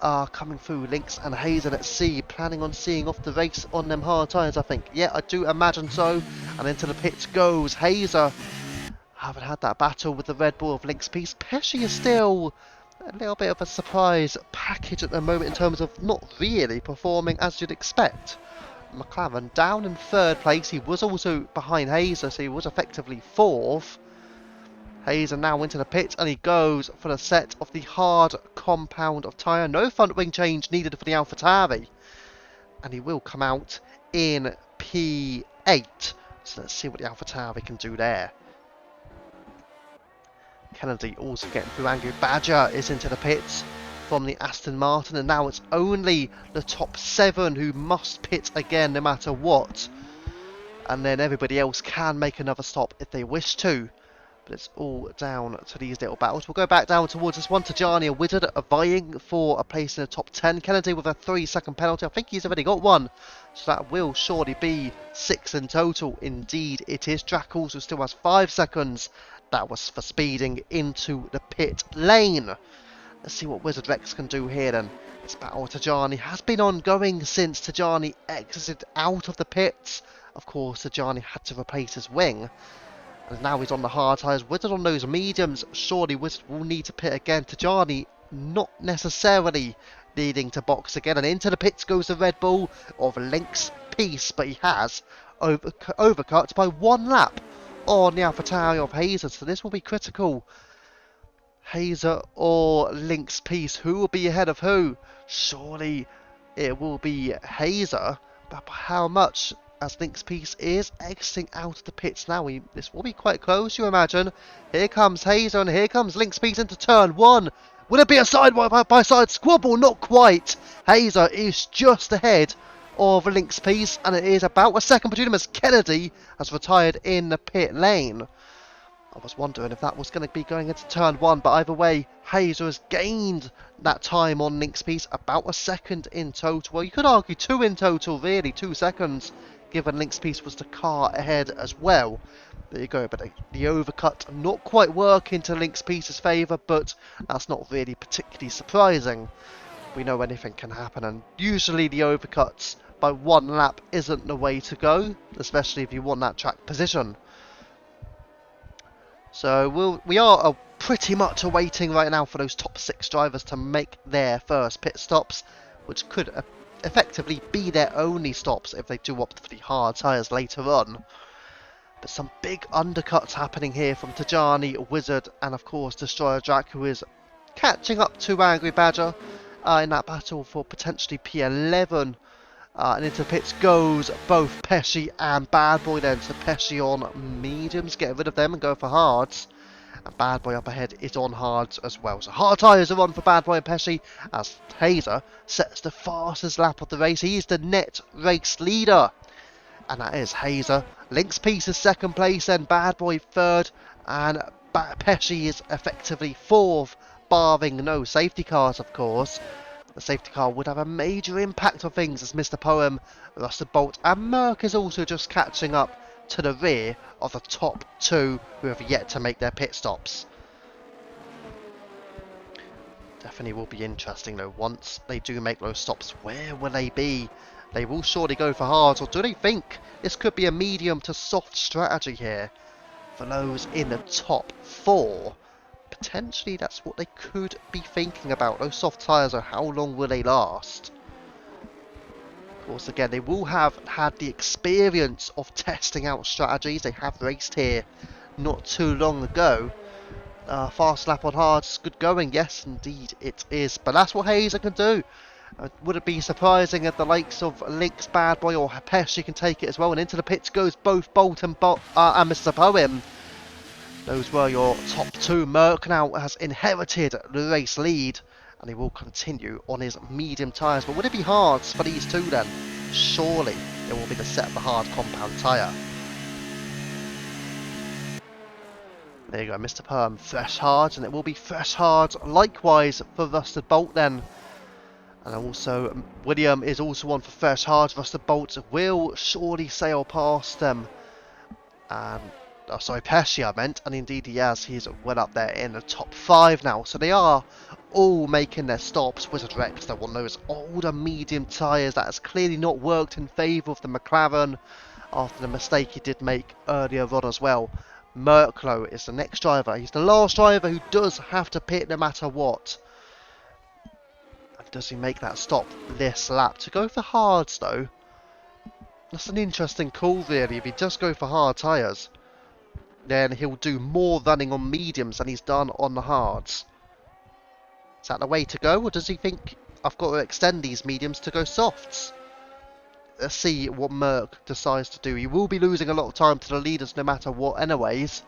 Coming through Lynx and Hazer. Let's see, planning on seeing off the race on them hard tyres, I think. Yeah, I do imagine so. And into the pits goes Hazer. Haven't had that battle with the Red Bull of Lynx Piece. Pesci is still a little bit of a surprise package at the moment in terms of not really performing as you'd expect. McLaren down in 3rd place. He was also behind Hazer, so he was effectively 4th. Hazer now into the pit and he goes for the set of the hard compound of tyre. No front wing change needed for the AlphaTauri. And he will come out in P8. So let's see what the AlphaTauri can do there. Kennedy also getting through. Angry Badger is into the pits. from the Aston Martin, and now it's only the top 7 who must pit again no matter what. And then everybody else can make another stop if they wish to. But it's all down to these little battles. We'll go back down towards this one. Tajani and Wizard are vying for a place in the top 10. Kennedy with a 3-second penalty. I think he's already got one. So that will surely be 6 in total. Indeed it is. Drackles, who still has 5 seconds. That was for speeding into the pit lane. Let's see what Wizard Rex can do here then. This battle with Tajani has been ongoing since Tajani exited out of the pits. Of course, Tajani had to replace his wing. And now he's on the hard tyres. Wizard on those mediums. Surely Wizard will need to pit again. Tajani not necessarily needing to box again. And into the pits goes the Red Bull of Link's Peace. But he has overcut by 1 lap on the AlphaTauri of Hazer. So this will be critical. Hazer or Link's Peace. Who will be ahead of who? Surely it will be Hazer. But by how much? As Link's Peace is exiting out of the pits now. This will be quite close, you imagine. Here comes Hazer and here comes Link's Peace into turn 1. Will it be a side-by-side squabble? Not quite. Hazer is just ahead of Link's Peace, and it is about a second between them as Kennedy has retired in the pit lane. I was wondering if that was going to be going into turn 1, but either way, Hazer has gained that time on Link's Peace, about a second in total. Well, you could argue 2 in total, really, 2 seconds. Given Link's Peace was the car ahead as well. There you go, but the overcut not quite working to Link's Peace's favour, but that's not really particularly surprising. We know anything can happen, and usually the overcuts by 1 lap isn't the way to go, especially if you want that track position. So we are pretty much awaiting right now for those top 6 drivers to make their first pit stops, which could effectively be their only stops if they do opt for the hard tyres later on. But some big undercuts happening here from Tajani, Wizard, and of course Destroyer Jack, who is catching up to Angry Badger in that battle for potentially P11. And into the pits goes both Pesci and Bad Boy then. So Pesci on mediums, get rid of them and go for hards. And Bad Boy up ahead is on hards as well. So hard tyres are on for Bad Boy and Pesci as Hazer sets the fastest lap of the race. He is the net race leader. And that is Hazer. Link's Peace is 2nd place, then Bad Boy 3rd. And Pesci is effectively 4th, barring no safety cars, of course. The safety car would have a major impact on things as Mr. Poem, Rusted Bolt and Merc is also just catching up to the rear of the top 2 who have yet to make their pit stops. Definitely will be interesting though. Once they do make those stops, where will they be? They will surely go for hards, or do they think this could be a medium to soft strategy here for those in the top 4? Potentially that's what they could be thinking about. Those soft tyres are how long will they last? Of course, again, they will have had the experience of testing out strategies. They have raced here not too long ago. Fast lap on hards, good going. Yes, indeed it is. But that's what Hazer can do. Would it be surprising if the likes of Link's Bad Boy or Pesci can take it as well? And into the pits goes both Bolt and Mr. Poem. Those were your top 2. Merc now has inherited the race lead. And he will continue on his medium tyres. But would it be hards for these 2 then? Surely it will be the set of the hard compound tyre. There you go, Mr. Perm, fresh hards. And it will be fresh hards likewise for Rusted Bolt then. And also William is also on for fresh hards. Rusted Bolt will surely sail past them. And Pesci I meant, and indeed he has. He's well up there in the top 5 now. So they are all making their stops. Wizard Rex, though, on those older medium tyres, that has clearly not worked in favour of the McLaren after the mistake he did make earlier on as well. Merklo is the next driver. He's the last driver who does have to pit no matter what. And does he make that stop this lap? To go for hards though, that's an interesting call really. If he does go for hard tyres, then he'll do more running on mediums than he's done on the hards. Is that the way to go, or does he think I've got to extend these mediums to go softs? Let's see what Merc decides to do. He will be losing a lot of time to the leaders no matter what anyways.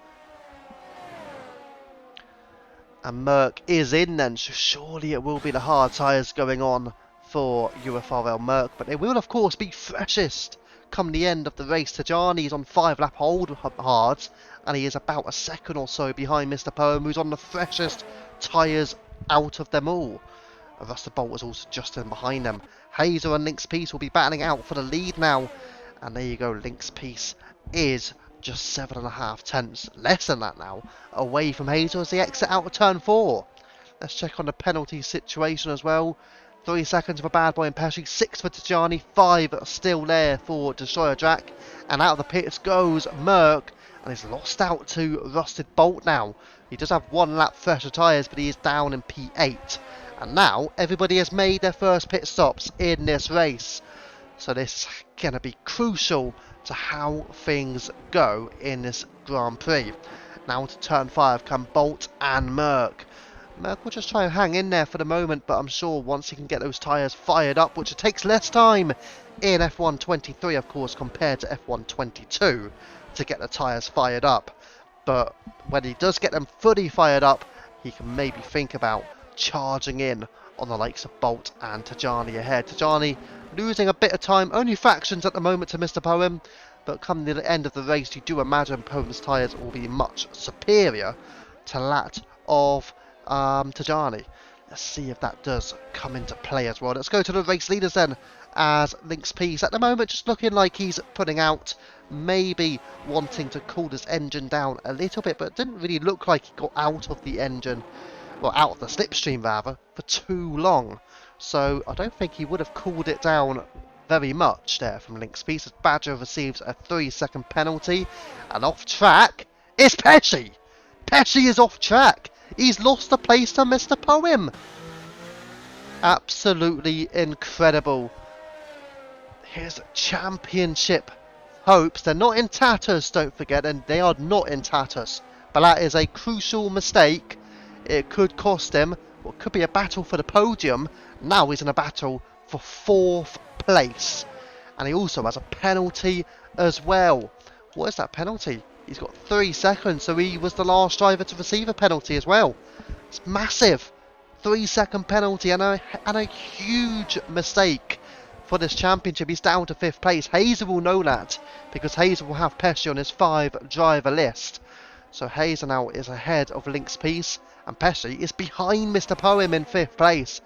And Merck is in then, so surely it will be the hard tyres going on for UFRL Merck. But they will, of course, be freshest come the end of the race. Tajani's on 5-lap hold hards, and he is about a second or so behind Mr. Poem, who's on the freshest tyres out of them all. Rusted Bolt was also just in behind them. Hazer and Link's Peace will be battling out for the lead now. And there you go, Link's Peace is just 7.5 tenths, less than that now, away from Hazer as they exit out of turn 4. Let's check on the penalty situation as well. 3 seconds for Bad Boy and Pesci, 6 for Tajani, 5 still there for Destroyer Jack. And out of the pits goes Merck, and he's lost out to Rusted Bolt now. He does have 1 lap fresher tyres, but he is down in P8. And now everybody has made their first pit stops in this race. So this is going to be crucial to how things go in this Grand Prix. Now to turn 5 come Bolt and Merck. Merck will just try and hang in there for the moment, but I'm sure once he can get those tyres fired up, which it takes less time in F1 23 of course compared to F1 22 to get the tyres fired up. But when he does get them fully fired up, he can maybe think about charging in on the likes of Bolt and Tajani ahead. Tajani losing a bit of time, only fractions at the moment to Mr. Poem, but come to the end of the race, you do imagine Poem's tyres will be much superior to that of Tajani. Let's see if that does come into play as well. Let's go to the race leaders then, as Link's Peace at the moment just looking like he's putting out, maybe wanting to cool this engine down a little bit, but it didn't really look like he got out of the engine, well, out of the slipstream rather, for too long. So I don't think he would have cooled it down very much there from Link's Peace, as Badger receives a 3-second penalty. And off track is Pesci. Pesci is off track. He's lost a place to Mr. Poem. Absolutely incredible. His championship hopes, they're not in tatters, don't forget, and they are not in tatters. But that is a crucial mistake. It could cost him, or it could be a battle for the podium. Now he's in a battle for 4th place. And he also has a penalty as well. What is that penalty? He's got 3 seconds, so he was the last driver to receive a penalty as well. It's massive. 3-second penalty and a huge mistake for this championship. He's down to 5th place. Hazer will know that, because Hazer will have Pesci on his 5-driver list. So Hazer now is ahead of Link's Peace, and Pesci is behind Mr. Poem in 5th place.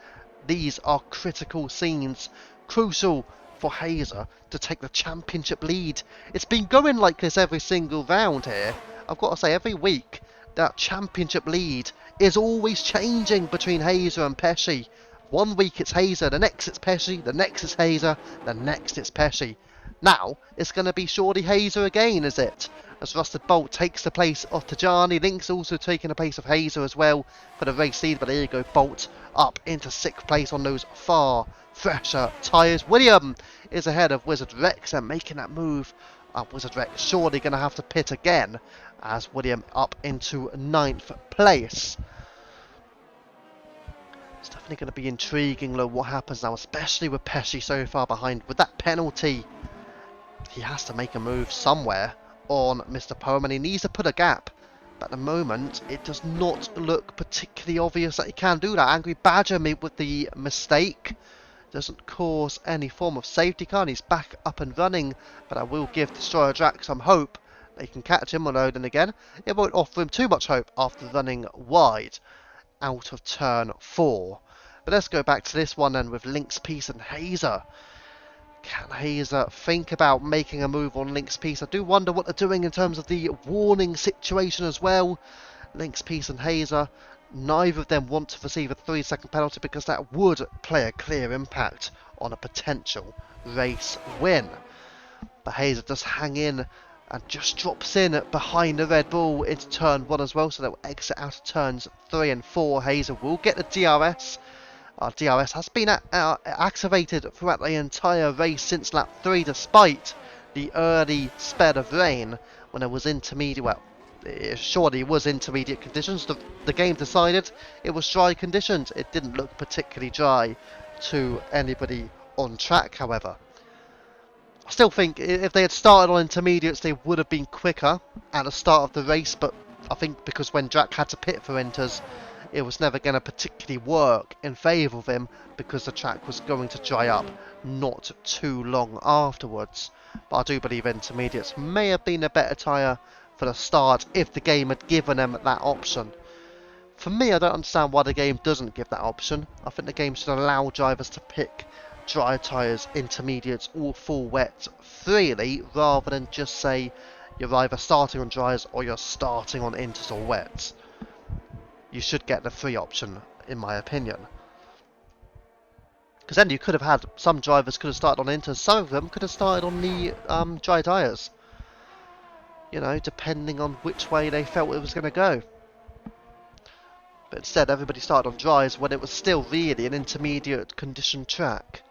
These are critical scenes, crucial for Hazer to take the championship lead. It's been going like this every single round here. I've got to say, every week that championship lead is always changing between Hazer and Pesci. One week it's Hazer, the next it's Pesci, the next it's Hazer, the next it's Pesci. Now it's going to be surely Hazer again, is it? As Rusted Bolt takes the place of Tajani. Link's also taking the place of Hazer as well for the race lead. But there you go, Bolt up into 6th place on those far fresher tyres. William is ahead of Wizard Rex and making that move. Wizard Rex surely going to have to pit again, as William up into 9th place. It's definitely going to be intriguing, though, what happens now, especially with Pesci so far behind. With that penalty, he has to make a move somewhere on Mr. Poem, and he needs to put a gap. But at the moment, it does not look particularly obvious that he can do that. Angry Badger made with the mistake. Doesn't cause any form of safety car, and he's back up and running. But I will give Destroyer Jack some hope they can catch him, although then again, it won't offer him too much hope after running wide out of turn 4. But let's go back to this one then with Link's Peace and Hazer. Can Hazer think about making a move on Link's Peace? I do wonder what they're doing in terms of the warning situation as well. Link's Peace and Hazer, neither of them want to receive a 3-second penalty, because that would play a clear impact on a potential race win. But Hazer does hang in and just drops in behind the Red Bull into turn 1 as well, so they'll exit out of turns 3 and 4. Hazer will get the DRS. DRS has been activated throughout the entire race since lap 3, despite the early spell of rain when it was intermediate. Well, surely it was intermediate conditions. The game decided it was dry conditions. It didn't look particularly dry to anybody on track, however. I still think if they had started on intermediates, they would have been quicker at the start of the race, but I think because when Jack had to pit for inters, it was never going to particularly work in favour of him because the track was going to dry up not too long afterwards. But I do believe intermediates may have been a better tyre for the start if the game had given them that option. For me, I don't understand why the game doesn't give that option. I think the game should allow drivers to pick dry tyres, intermediates or full wet freely, rather than just say you're either starting on dries or you're starting on inters or wets. You should get the free option, in my opinion. Because then you could have had, some drivers could have started on inters, some of them could have started on the dry tyres. You know, depending on which way they felt it was going to go. But instead, everybody started on dries when it was still really an intermediate condition track.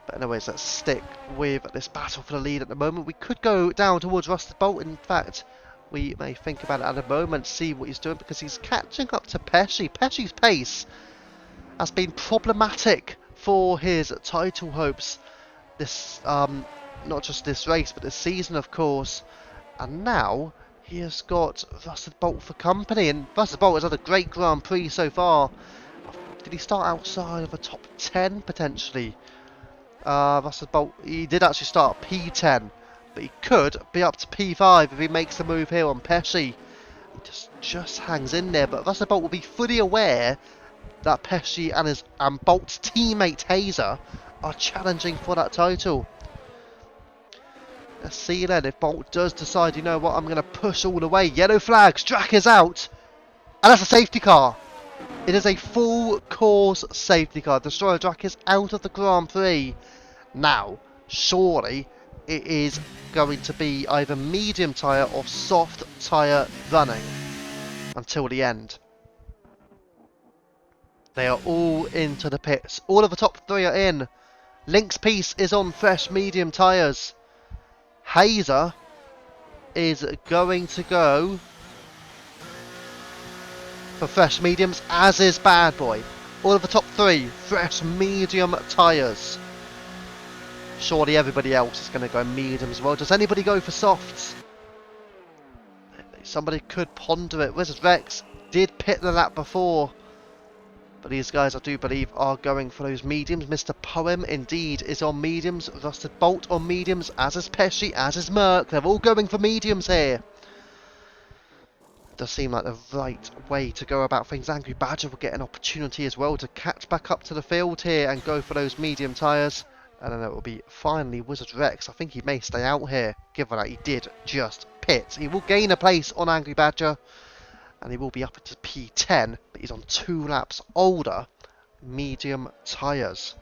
But anyways, let's stick with this battle for the lead at the moment. We could go down towards Rusted Bolt. In fact, we may think about it at the moment, see what he's doing, because he's catching up to Pesci. Pesci's pace has been problematic for his title hopes. This, not just this race, but this season, of course. And now he has got Rusted Bolt for company, and Rusted Bolt has had a great Grand Prix so far. Did he start outside of a top 10 potentially? Rusted Bolt, he did actually start P10, but he could be up to P5 if he makes the move here on Pesci. He just hangs in there, but Rusted Bolt will be fully aware that Pesci and Bolt's teammate Hazer are challenging for that title. Let's see then if Bolt does decide, you know what, I'm going to push all the way. Yellow flags, Drac is out. And that's a safety car. It is a full course safety car. Destroyer Drac is out of the Grand Prix. Now, surely it is going to be either medium tyre or soft tyre running until the end. They are all into the pits. All of the top three are in. Link's Piece is on fresh medium tyres. Hazer is going to go for fresh mediums, as is Bad Boy. All of the top three, fresh medium tyres. Surely everybody else is going to go medium as well. Does anybody go for softs? Somebody could ponder it. Wizard Rex did pit the lap before. But these guys, I do believe, are going for those mediums. Mr. Poem, indeed, is on mediums. Rusted Bolt on mediums, as is Pesci, as is Merc. They're all going for mediums here. Does seem like the right way to go about things. Angry Badger will get an opportunity as well to catch back up to the field here and go for those medium tyres. And then it will be finally Wizard Rex. I think he may stay out here, given that he did just pit. He will gain a place on Angry Badger. And he will be up to P10, but he's on 2 laps older, medium tyres.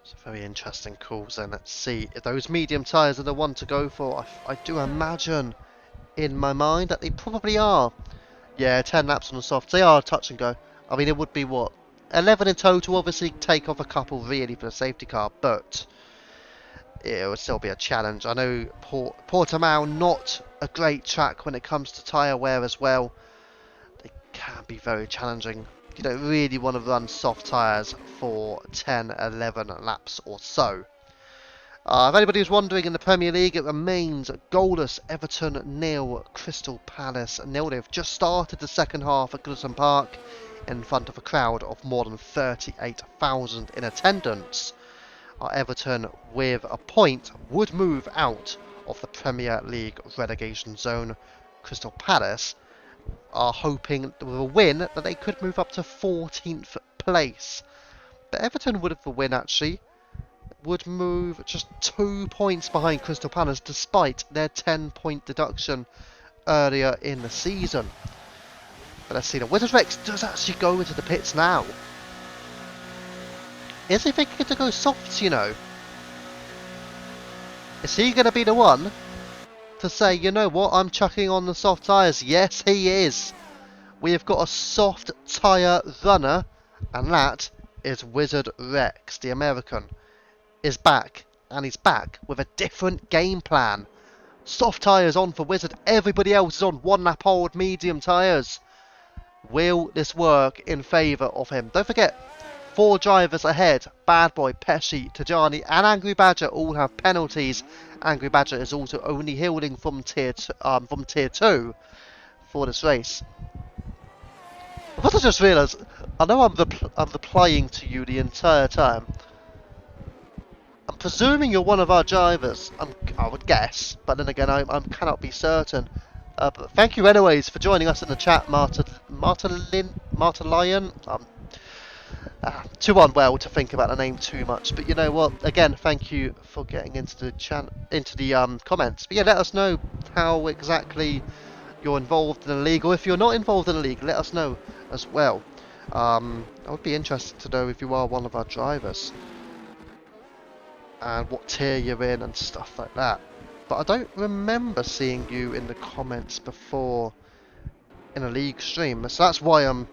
So very interesting calls then. Let's see if those medium tyres are the one to go for. I do imagine in my mind that they probably are. Yeah, 10 laps on the softs. They are touch and go. I mean, it would be what? 11 in total, obviously take off a couple really for the safety car, but it would still be a challenge. I know Portimao, not a great track when it comes to tyre wear as well. They can be very challenging. You don't really want to run soft tyres for 10, 11 laps or so. If anybody was wondering, in the Premier League, it remains goalless. Everton nil, Crystal Palace nil. They've just started the second half at Goodison Park in front of a crowd of more than 38,000 in attendance. Everton, with a point, would move out of the Premier League relegation zone. Crystal Palace are hoping with a win that they could move up to 14th place. But Everton would have a win actually, would move just 2 points behind Crystal Palace despite their 10-point deduction earlier in the season. But let's see, the Wizard Rex does actually go into the pits now. Is he thinking to go softs, you know? Is he going to be the one to say, you know what, I'm chucking on the soft tyres? Yes, he is. We have got a soft tyre runner, and that is Wizard Rex. The American is back, and he's back with a different game plan. Soft tyres on for Wizard. Everybody else is on 1 lap old medium tyres. Will this work in favour of him? Don't forget, 4 drivers ahead. Bad Boy, Pesci, Tajani and Angry Badger all have penalties. Angry Badger is also only holding from tier 2 for this race. What I just realised, I know I'm replying to you the entire time. I'm presuming you're one of our drivers. I would guess, but then again, I cannot be certain. But thank you anyways for joining us in the chat, Martin Lyon. Too unwell to think about the name too much, but you know what? Again, thank you for getting into the comments. But yeah, let us know how exactly you're involved in the league, or if you're not involved in the league, let us know as well. I would be interested to know if you are one of our drivers and what tier you're in and stuff like that. But I don't remember seeing you in the comments before in a league stream, so that's why I'm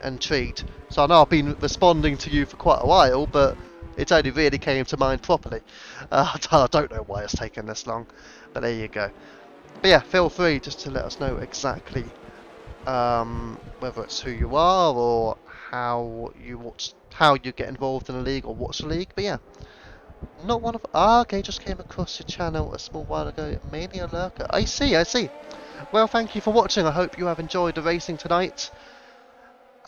intrigued. So I know I've been responding to you for quite a while, but it only really came to mind properly. I don't know why it's taken this long, but there you go. But yeah, feel free just to let us know exactly whether it's who you are or how you get involved in a league or watch the league. But yeah, not one of okay, just came across your channel a small while ago. Mainly a lurker. I see. Well, thank you for watching. I hope you have enjoyed the racing tonight.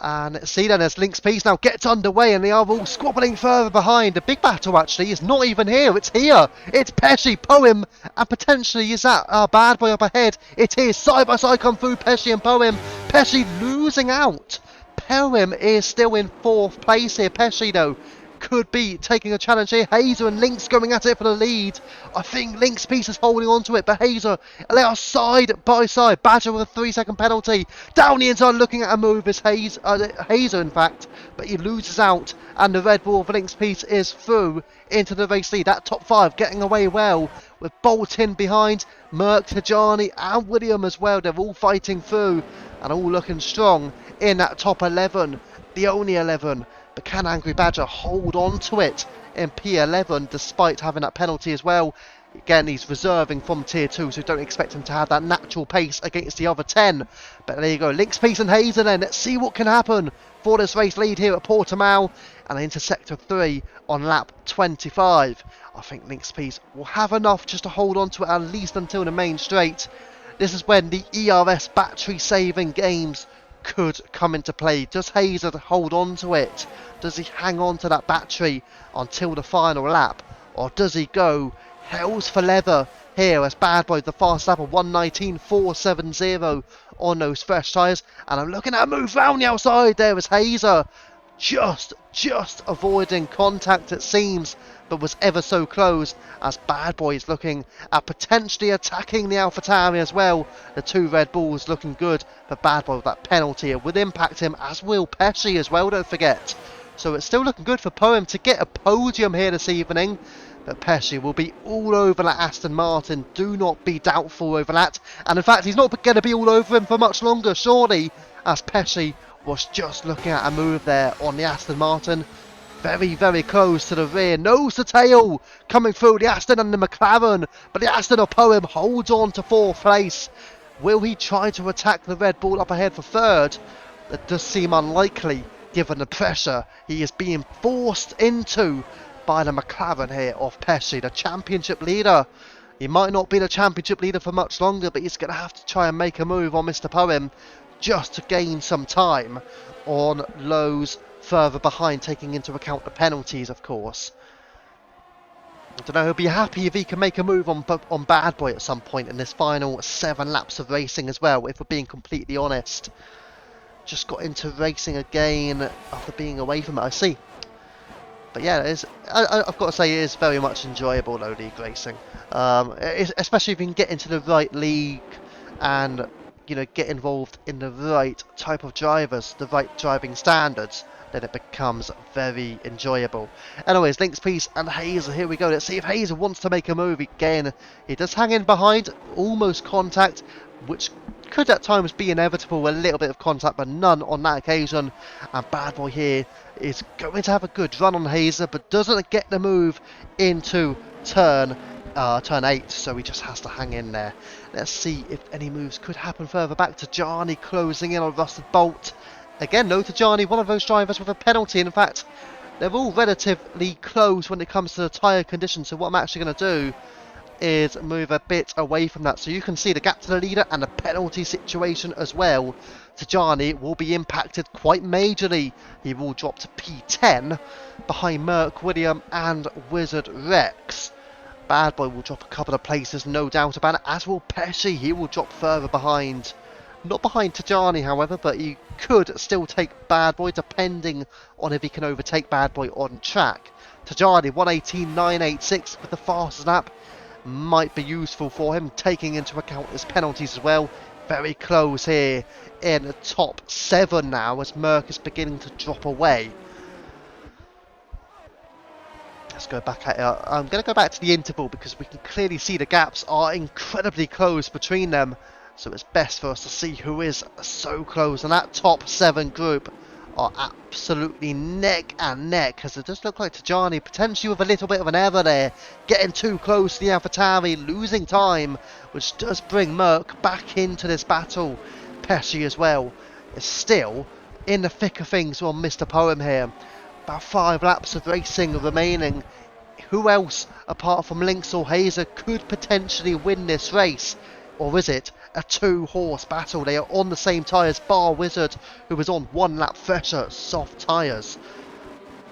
And see then, as Link's Piece now gets underway and they are all squabbling further behind. The big battle actually is not even here, it's here. It's Pesci, Poem, and potentially is that Bad Boy up ahead. It is side by side come through Pesci and Poem. Pesci losing out. Poem is still in 4th place here. Pesci though could be taking a challenge here. Hazer and Link's going at it for the lead. I think Link's Piece is holding on to it, but Hazer let side by side. Badger with a 3-second penalty. Down the inside looking at a move is Hazer in fact, but he loses out and the Red Bull of Link's Piece is through into the race lead. That top 5 getting away well with Bolton behind, Merck, Tajani and William as well. They're all fighting through and all looking strong in that top 11, the only 11. But can Angry Badger hold on to it in P11 despite having that penalty as well? Again, he's reserving from tier 2, so don't expect him to have that natural pace against the other 10. But there you go, Link's Piece and Hazer then. Let's see what can happen for this race lead here at Portimao and into Sector 3 on lap 25. I think Link's Piece will have enough just to hold on to it at least until the main straight. This is when the ERS battery saving games could come into play. Does Hazer hold on to it? Does he hang on to that battery until the final lap? Or does he go hells for leather here as Bad Boy, the fast lap of 1:19.470 on those fresh tyres? And I'm looking at a move round the outside there as Hazer just avoiding contact it seems, but was ever so close as Bad Boy is looking at potentially attacking the AlphaTauri as well. The 2 Red Bulls looking good, but Bad Boy with that penalty, it would impact him, as will Pesci as well, don't forget. So it's still looking good for Poem to get a podium here this evening, but Pesci will be all over that Aston Martin. Do not be doubtful over that, and in fact he's not going to be all over him for much longer surely, as Pesci was just looking at a move there on the Aston Martin. Very close to the rear, nose to tail coming through the Aston and the McLaren, but the Aston of Poem holds on to 4th place. Will he try to attack the Red Bull up ahead for 3rd? That does seem unlikely given the pressure he is being forced into by the McLaren here of Pesci, the championship leader. He might not be the championship leader for much longer, but he's going to have to try and make a move on Mr. Poem just to gain some time on lows further behind, taking into account the penalties, of course. I don't know, he'll be happy if he can make a move on Bad Boy at some point in this final 7 laps of racing as well, if we're being completely honest. Just got into racing again after being away from it, I see. But yeah, I've got to say it is very much enjoyable though, league racing. Especially if you can get into the right league and, you know, get involved in the right type of drivers, the right driving standards, then it becomes very enjoyable. Anyways, Link's Piece and Hazer, here we go. Let's see if Hazer wants to make a move again. He does hang in behind, almost contact, which could at times be inevitable, a little bit of contact, but none on that occasion. And Bad Boy here is going to have a good run on Hazer, but doesn't get the move into turn 8, so he just has to hang in there. Let's see if any moves could happen further back. To Tajani closing in on Rusted Bolt Again, no Tajani, one of those drivers with a penalty. In fact, they're all relatively close when it comes to the tyre condition. So what I'm actually going to do is move a bit away from that. So you can see the gap to the leader and the penalty situation as well. Tajani will be impacted quite majorly. He will drop to P10 behind Merc William and Wizard Rex. Bad Boy will drop a couple of places, no doubt about it, as will Pesci. He will drop further behind. Not behind Tajani, however, but he could still take Bad Boy, depending on if he can overtake Bad Boy on track. Tajani, 1:18.986 with the fastest lap. Might be useful for him, taking into account his penalties as well. Very close here in the top 7 now, as Merc is beginning to drop away. Let's go back at it. I'm going to go back to the interval because we can clearly see the gaps are incredibly close between them. So it's best for us to see who is so close. And that top 7 group are absolutely neck and neck, as it does look like Tajani potentially with a little bit of an error there, getting too close to the AlphaTauri, losing time, which does bring Merc back into this battle. Pesci as well is still in the thick of things on Mr. Poem here. About 5 laps of racing remaining. Who else apart from Lynx or Hazer could potentially win this race? Or is it a 2-horse battle? They are on the same tyres, bar Wizard, who was on 1 lap fresher soft tyres.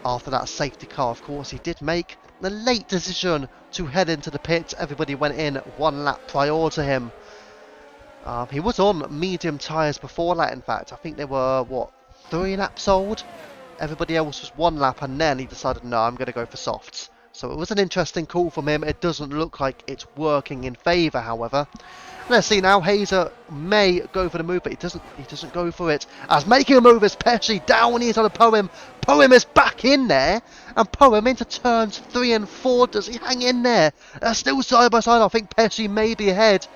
After that safety car, of course, he did make the late decision to head into the pit. Everybody went in 1 lap prior to him. He was on medium tyres before that, in fact. I think they were, 3 laps old? Everybody else was 1 lap, and then he decided, no, I'm going to go for softs. So it was an interesting call from him. It doesn't look like it's working in favour, however. Let's see now. Hazer may go for the move, but he doesn't go for it. As making a move is Pesci. Down he is on a Poem. Poem is back in there. And Poem into turns 3 and 4. Does he hang in there? Still side by side. I think Pesci may be ahead.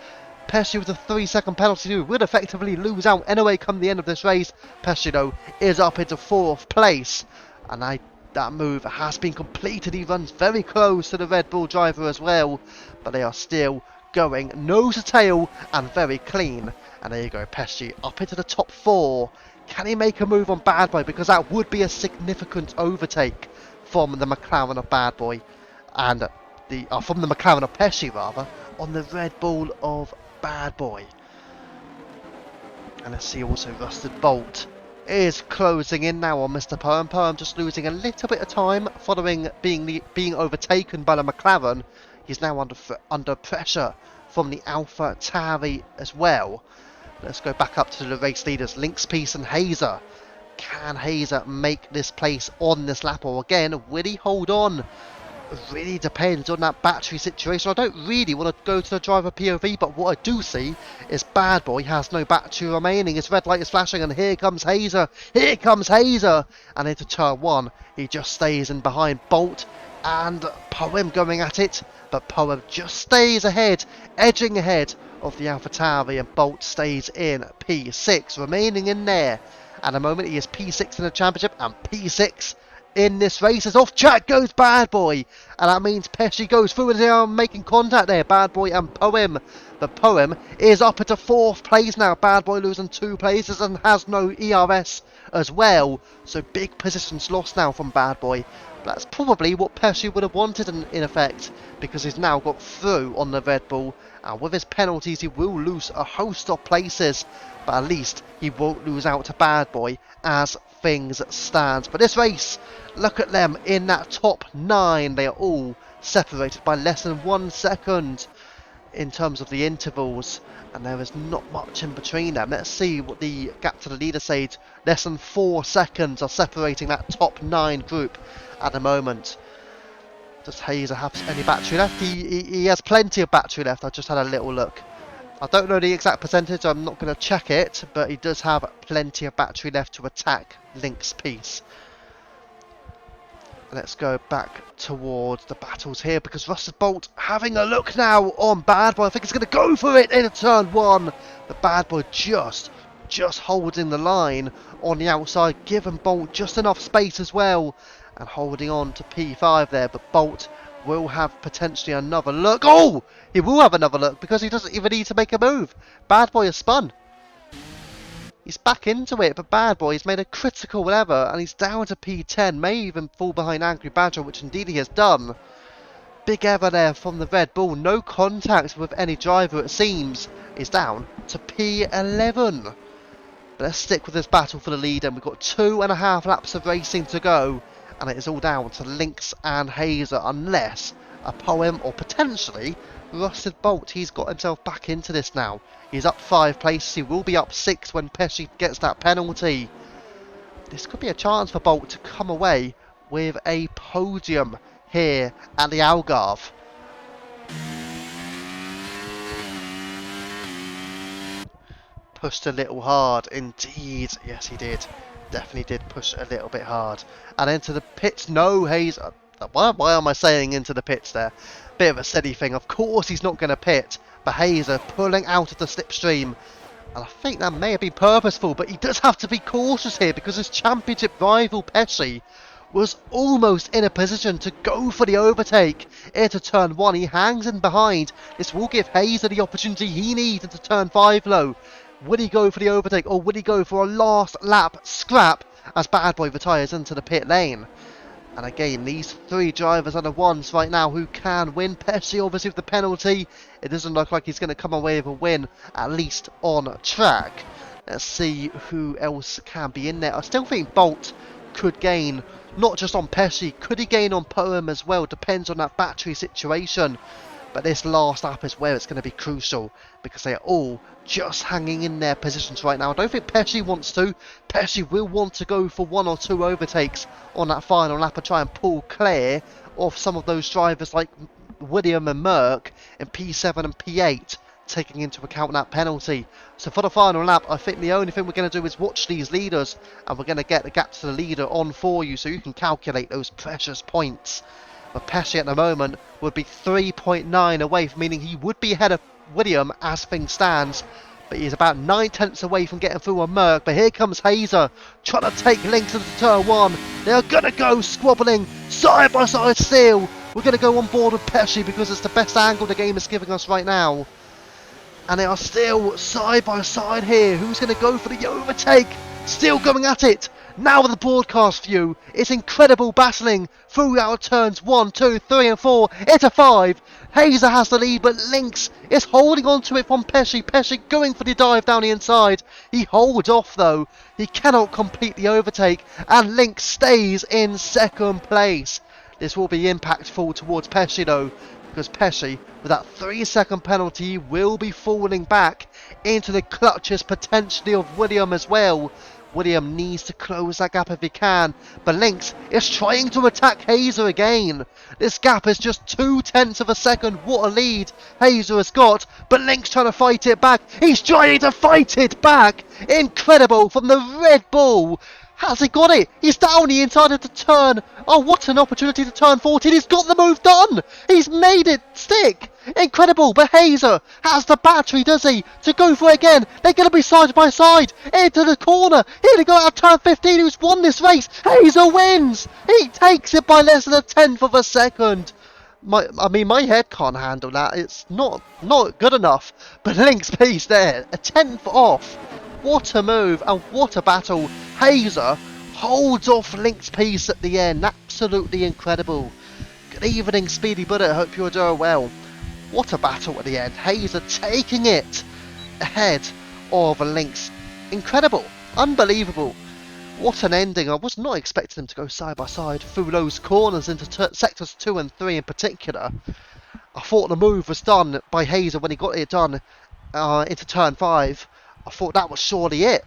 Pesci with a 3-second penalty would effectively lose out anyway come the end of this race. Pesci, though, is up into 4th place. And that move has been completed. He runs very close to the Red Bull driver as well. But they are still going nose to tail and very clean. And there you go, Pesci up into the top 4. Can he make a move on Bad Boy? Because that would be a significant overtake from the McLaren of Bad Boy. And from the McLaren of Pesci, rather, on the Red Bull of Bad Boy. And let's see also Rusted Bolt is closing in now on Mr. Poem. Poem just losing a little bit of time following being overtaken by the McLaren. He's now under pressure from the AlphaTauri as well. Let's go back up to the race leaders, Lynx, Peace and Hazer. Can Hazer make this place on this lap, or again, will he hold on? Really depends on that battery situation. I don't really want to go to the driver POV, but what I do see is Bad Boy has no battery remaining. His red light is flashing, and here comes Hazer. Here comes Hazer. And into turn 1, he just stays in behind Bolt and Poem going at it. But Poem just stays ahead, edging ahead of the AlphaTauri, and Bolt stays in P6, remaining in there. At the moment, he is P6 in the championship and P6 in this race. As off track goes Bad Boy, and that means Pesci goes through and they are making contact there, Bad Boy and Poem. The Poem is up into 4th place now. Bad Boy losing 2 places and has no ERS as well, so big positions lost now from Bad Boy. That's probably what Pesci would have wanted in effect, because he's now got through on the Red Bull, and with his penalties he will lose a host of places, but at least he won't lose out to Bad Boy as things stand. But this race, look at them in that top 9. They are all separated by less than 1 second in terms of the intervals, and there is not much in between them. Let's see what the gap to the leader says. Less than 4 seconds are separating that top 9 group at the moment. Does Hazer have any battery left? He has plenty of battery left. I just had a little look. I don't know the exact percentage, I'm not going to check it, but he does have plenty of battery left to attack Lynx Peace. Let's go back towards the battles here, because Rusted Bolt having a look now on Bad Boy. I think he's going to go for it in turn 1. The Bad Boy just holding the line on the outside, giving Bolt just enough space as well, and holding on to P5 there. But Bolt will have potentially another look. Oh! He will have another look, because he doesn't even need to make a move. Bad Boy has spun. He's back into it, but Bad Boy's made a critical lever, and he's down to P10, may even fall behind Angry Badger, which indeed he has done. Big error there from the Red Bull, no contact with any driver it seems. He's down to P11. But let's stick with this battle for the lead, and we've got 2.5 laps of racing to go, and it is all down to Lynx and Hazer, unless a Poem or potentially Rusted Bolt. He's got himself back into this now. He's up 5 places. He will be up 6 when Pesci gets that penalty. This could be a chance for Bolt to come away with a podium here at the Algarve. Pushed a little hard indeed. Yes, he did. Definitely did push a little bit hard. And into the pits. No, Hayes. Why am I saying into the pits there? Bit of a silly thing. Of course he's not going to pit. But Hazer pulling out of the slipstream. And I think that may have been purposeful. But he does have to be cautious here, because his championship rival Pesci was almost in a position to go for the overtake into turn 1. He hangs in behind. This will give Hazer the opportunity he needs into turn 5 low. Would he go for the overtake, or would he go for a last lap scrap as Bad Boy retires into the pit lane? And again, these 3 drivers are the ones right now who can win. Pesci obviously with the penalty. It doesn't look like he's going to come away with a win, at least on track. Let's see who else can be in there. I still think Bolt could gain, not just on Pesci, could he gain on Poem as well? Depends on that battery situation. But this last lap is where it's going to be crucial, because they are all just hanging in their positions right now. I don't think Pesci wants to. Pesci will want to go for 1 or 2 overtakes on that final lap and try and pull clear of some of those drivers like William and Merck in P7 and P8, taking into account that penalty. So for the final lap, I think the only thing we're going to do is watch these leaders, and we're going to get the gap to the leader on for you so you can calculate those precious points. But Pesci at the moment would be 3.9 away, meaning he would be ahead of William as things stands. But he's about 9/10 away from getting through on Merck. But here comes Hazer trying to take Lynx into turn 1. They're going to go squabbling side by side still. We're going to go on board with Pesci because it's the best angle the game is giving us right now. And they are still side by side here. Who's going to go for the overtake? Still going at it. Now with the broadcast view, it's incredible battling throughout turns 1, 2, 3 and 4 into 5. Hazer has the lead, but Lynx is holding on to it from Pesci. Pesci going for the dive down the inside. He holds off though. He cannot complete the overtake, and Lynx stays in 2nd place. This will be impactful towards Pesci though, because Pesci, with that 3-second penalty, will be falling back into the clutches potentially of William as well. William needs to close that gap if he can, but Lynx is trying to attack Hazer again. This gap is just 0.2 of a second. What a lead Hazer has got, but Lynx trying to fight it back. He's trying to fight it back. Incredible from the Red Bull. Has he got it? He's down the inside of the turn. Oh, what an opportunity to turn 14. He's got the move done. He's made it stick. Incredible. But Hazer has the battery, does he? To go for it again. They're going to be side by side. Into the corner. Here they go out of turn 15. Who's won this race? Hazer wins. He takes it by less than 1/10 of a second. My head can't handle that. It's not good enough. But Lynx piece there. 1/10 off. What a move and what a battle. Hazer holds off Lynx piece at the end. Absolutely incredible. Good evening, Speedy Buddy. I hope you're doing well. What a battle at the end. Hazer taking it ahead of Lynx. Incredible. Unbelievable. What an ending. I was not expecting them to go side by side through those corners into sectors 2 and 3 in particular. I thought the move was done by Hazer when he got it done into turn 5. I thought that was surely it.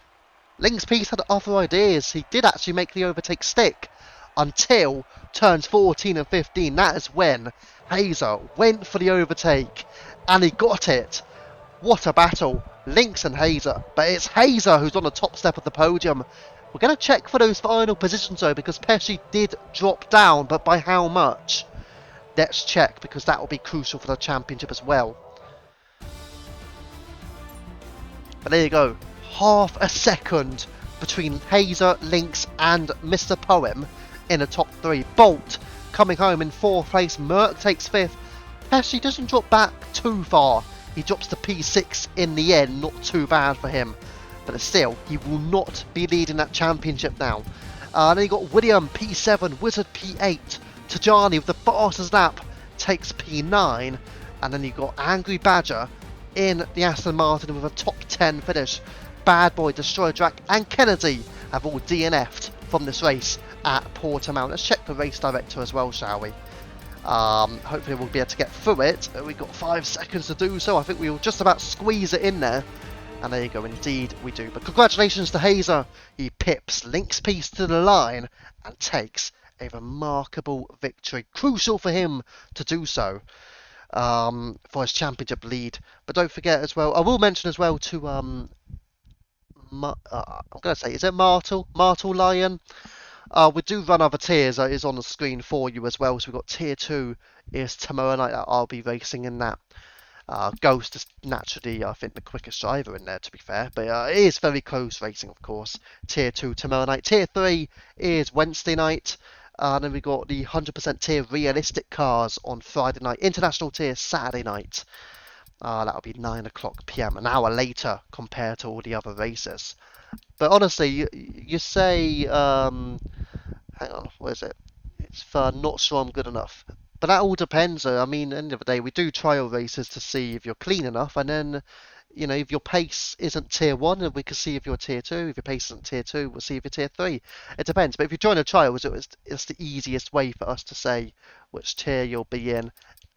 Lynx piece had other ideas. He did actually make the overtake stick until turns 14 and 15. That is when Hazer went for the overtake and he got it. What a battle. Lynx and Hazer. But it's Hazer who's on the top step of the podium. We're going to check for those final positions though, because Pesci did drop down, but by how much? Let's check, because that will be crucial for the championship as well. But there you go, half a second between Hazer, Lynx and Mr. Poem in the top 3. Bolt coming home in 4th place, Merck takes 5th. Pesci doesn't drop back too far. He drops to P6 in the end, not too bad for him. but still, he will not be leading that championship now. Then you got William P7, Wizard P8, Tajani with the fastest lap takes P9, and then you got Angry Badger in the Aston Martin with a top 10 finish. Bad Boy, Destroyer Drac, and Kennedy have all DNF'd from this race at Portimao. Let's check the race director as well, shall we? Hopefully we'll be able to get through it. We've got 5 seconds to do so. I think we'll just about squeeze it in there. And there you go, indeed we do. But congratulations to Hazer. He pips Link's piece to the line and takes a remarkable victory. Crucial for him to do so for his championship lead. But don't forget as well, I will mention as well to, I'm going to say, is it Martel Lion? We do run other tiers. It is on the screen for you as well. So we've got tier 2 is tomorrow night that I'll be racing in that. Ghost is naturally, I think, the quickest driver in there, to be fair. But it is very close racing, of course. Tier 2 tomorrow night. Tier 3 is Wednesday night. Then we've got the 100% tier realistic cars on Friday night. International tier Saturday night. That'll be 9 o'clock PM, an hour later compared to all the other races. But honestly, you say, hang on, where is it? It's for not sure I'm good enough. But that all depends. I mean, at the end of the day, we do trial races to see if you're clean enough, and then, you know, if your pace isn't tier 1, then we can see if you're tier 2. If your pace isn't tier 2, we'll see if you're tier 3. It depends. But if you join a trial, it's the easiest way for us to say which tier you'll be in,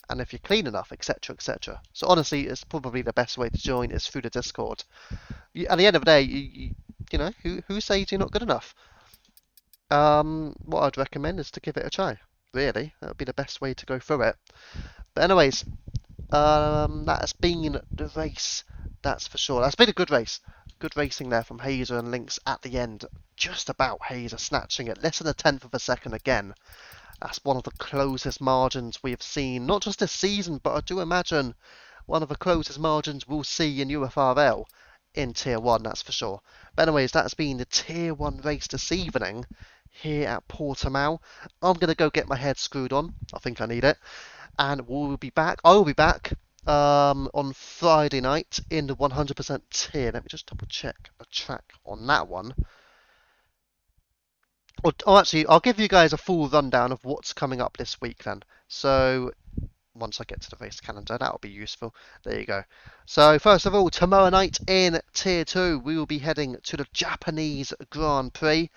and if you're clean enough, etc., etc. So honestly, it's probably the best way to join is through the Discord. At the end of the day, you know, who says you're not good enough? What I'd recommend is to give it a try. Really, that would be the best way to go through it. But anyways, that has been the race, that's for sure. That's been a good race. Good racing there from Hazer and Lynx at the end. Just about Hazer snatching it. Less than a tenth of a second again. That's one of the closest margins we have seen, not just this season, but I do imagine one of the closest margins we'll see in UFRL in Tier 1, that's for sure. But anyways, that's been the Tier 1 race this evening here at Portimao. I'm going to go get my head screwed on. I think I need it. And we'll be back. I'll be back on Friday night in the 100% tier. Let me just double check the track on that one. Oh, actually, I'll give you guys a full rundown of what's coming up this week then. So, once I get to the race calendar, that'll be useful. There you go. So, first of all, tomorrow night in Tier 2, we will be heading to the Japanese Grand Prix.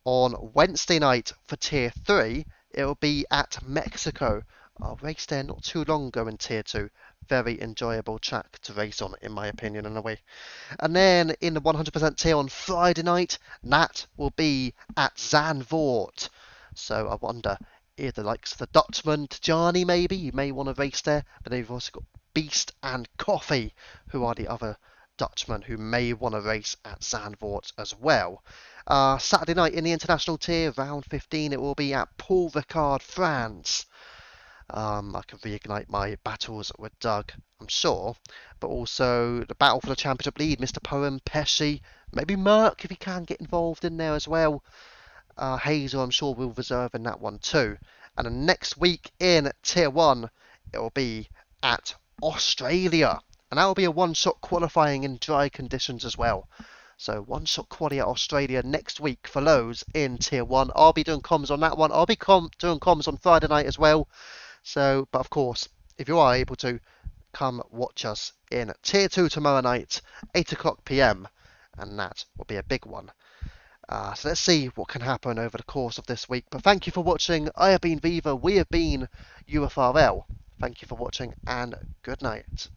On Wednesday night for Tier 3, it will be at Mexico. I raced there not too long ago in Tier 2. Very enjoyable track to race on, in my opinion, in a way. And then in the 100% tier on Friday night, that will be at Zandvoort. So I wonder if the likes of the Dutchman, Tajani maybe, you may want to race there. But then you've also got Beast and Coffee, who are the other Dutchmen who may want to race at Zandvoort as well. Saturday night in the international tier, round 15, it will be at Paul Ricard, France. I can reignite my battles with Doug, I'm sure. But also the battle for the championship lead, Mr. Poem, Pesci, maybe Merck if he can get involved in there as well. Hazel, I'm sure, will reserve in that one too. And then next week in Tier 1, it will be at Australia. And that will be a one-shot qualifying in dry conditions as well. So one-shot quali at Australia next week for those in Tier 1. I'll be doing comms on that one. I'll be doing comms on Friday night as well. So, but of course, if you are able to, come watch us in Tier 2 tomorrow night, 8 o'clock PM. And that will be a big one. So let's see what can happen over the course of this week. But thank you for watching. I have been Viva. We have been UFRL. Thank you for watching and good night.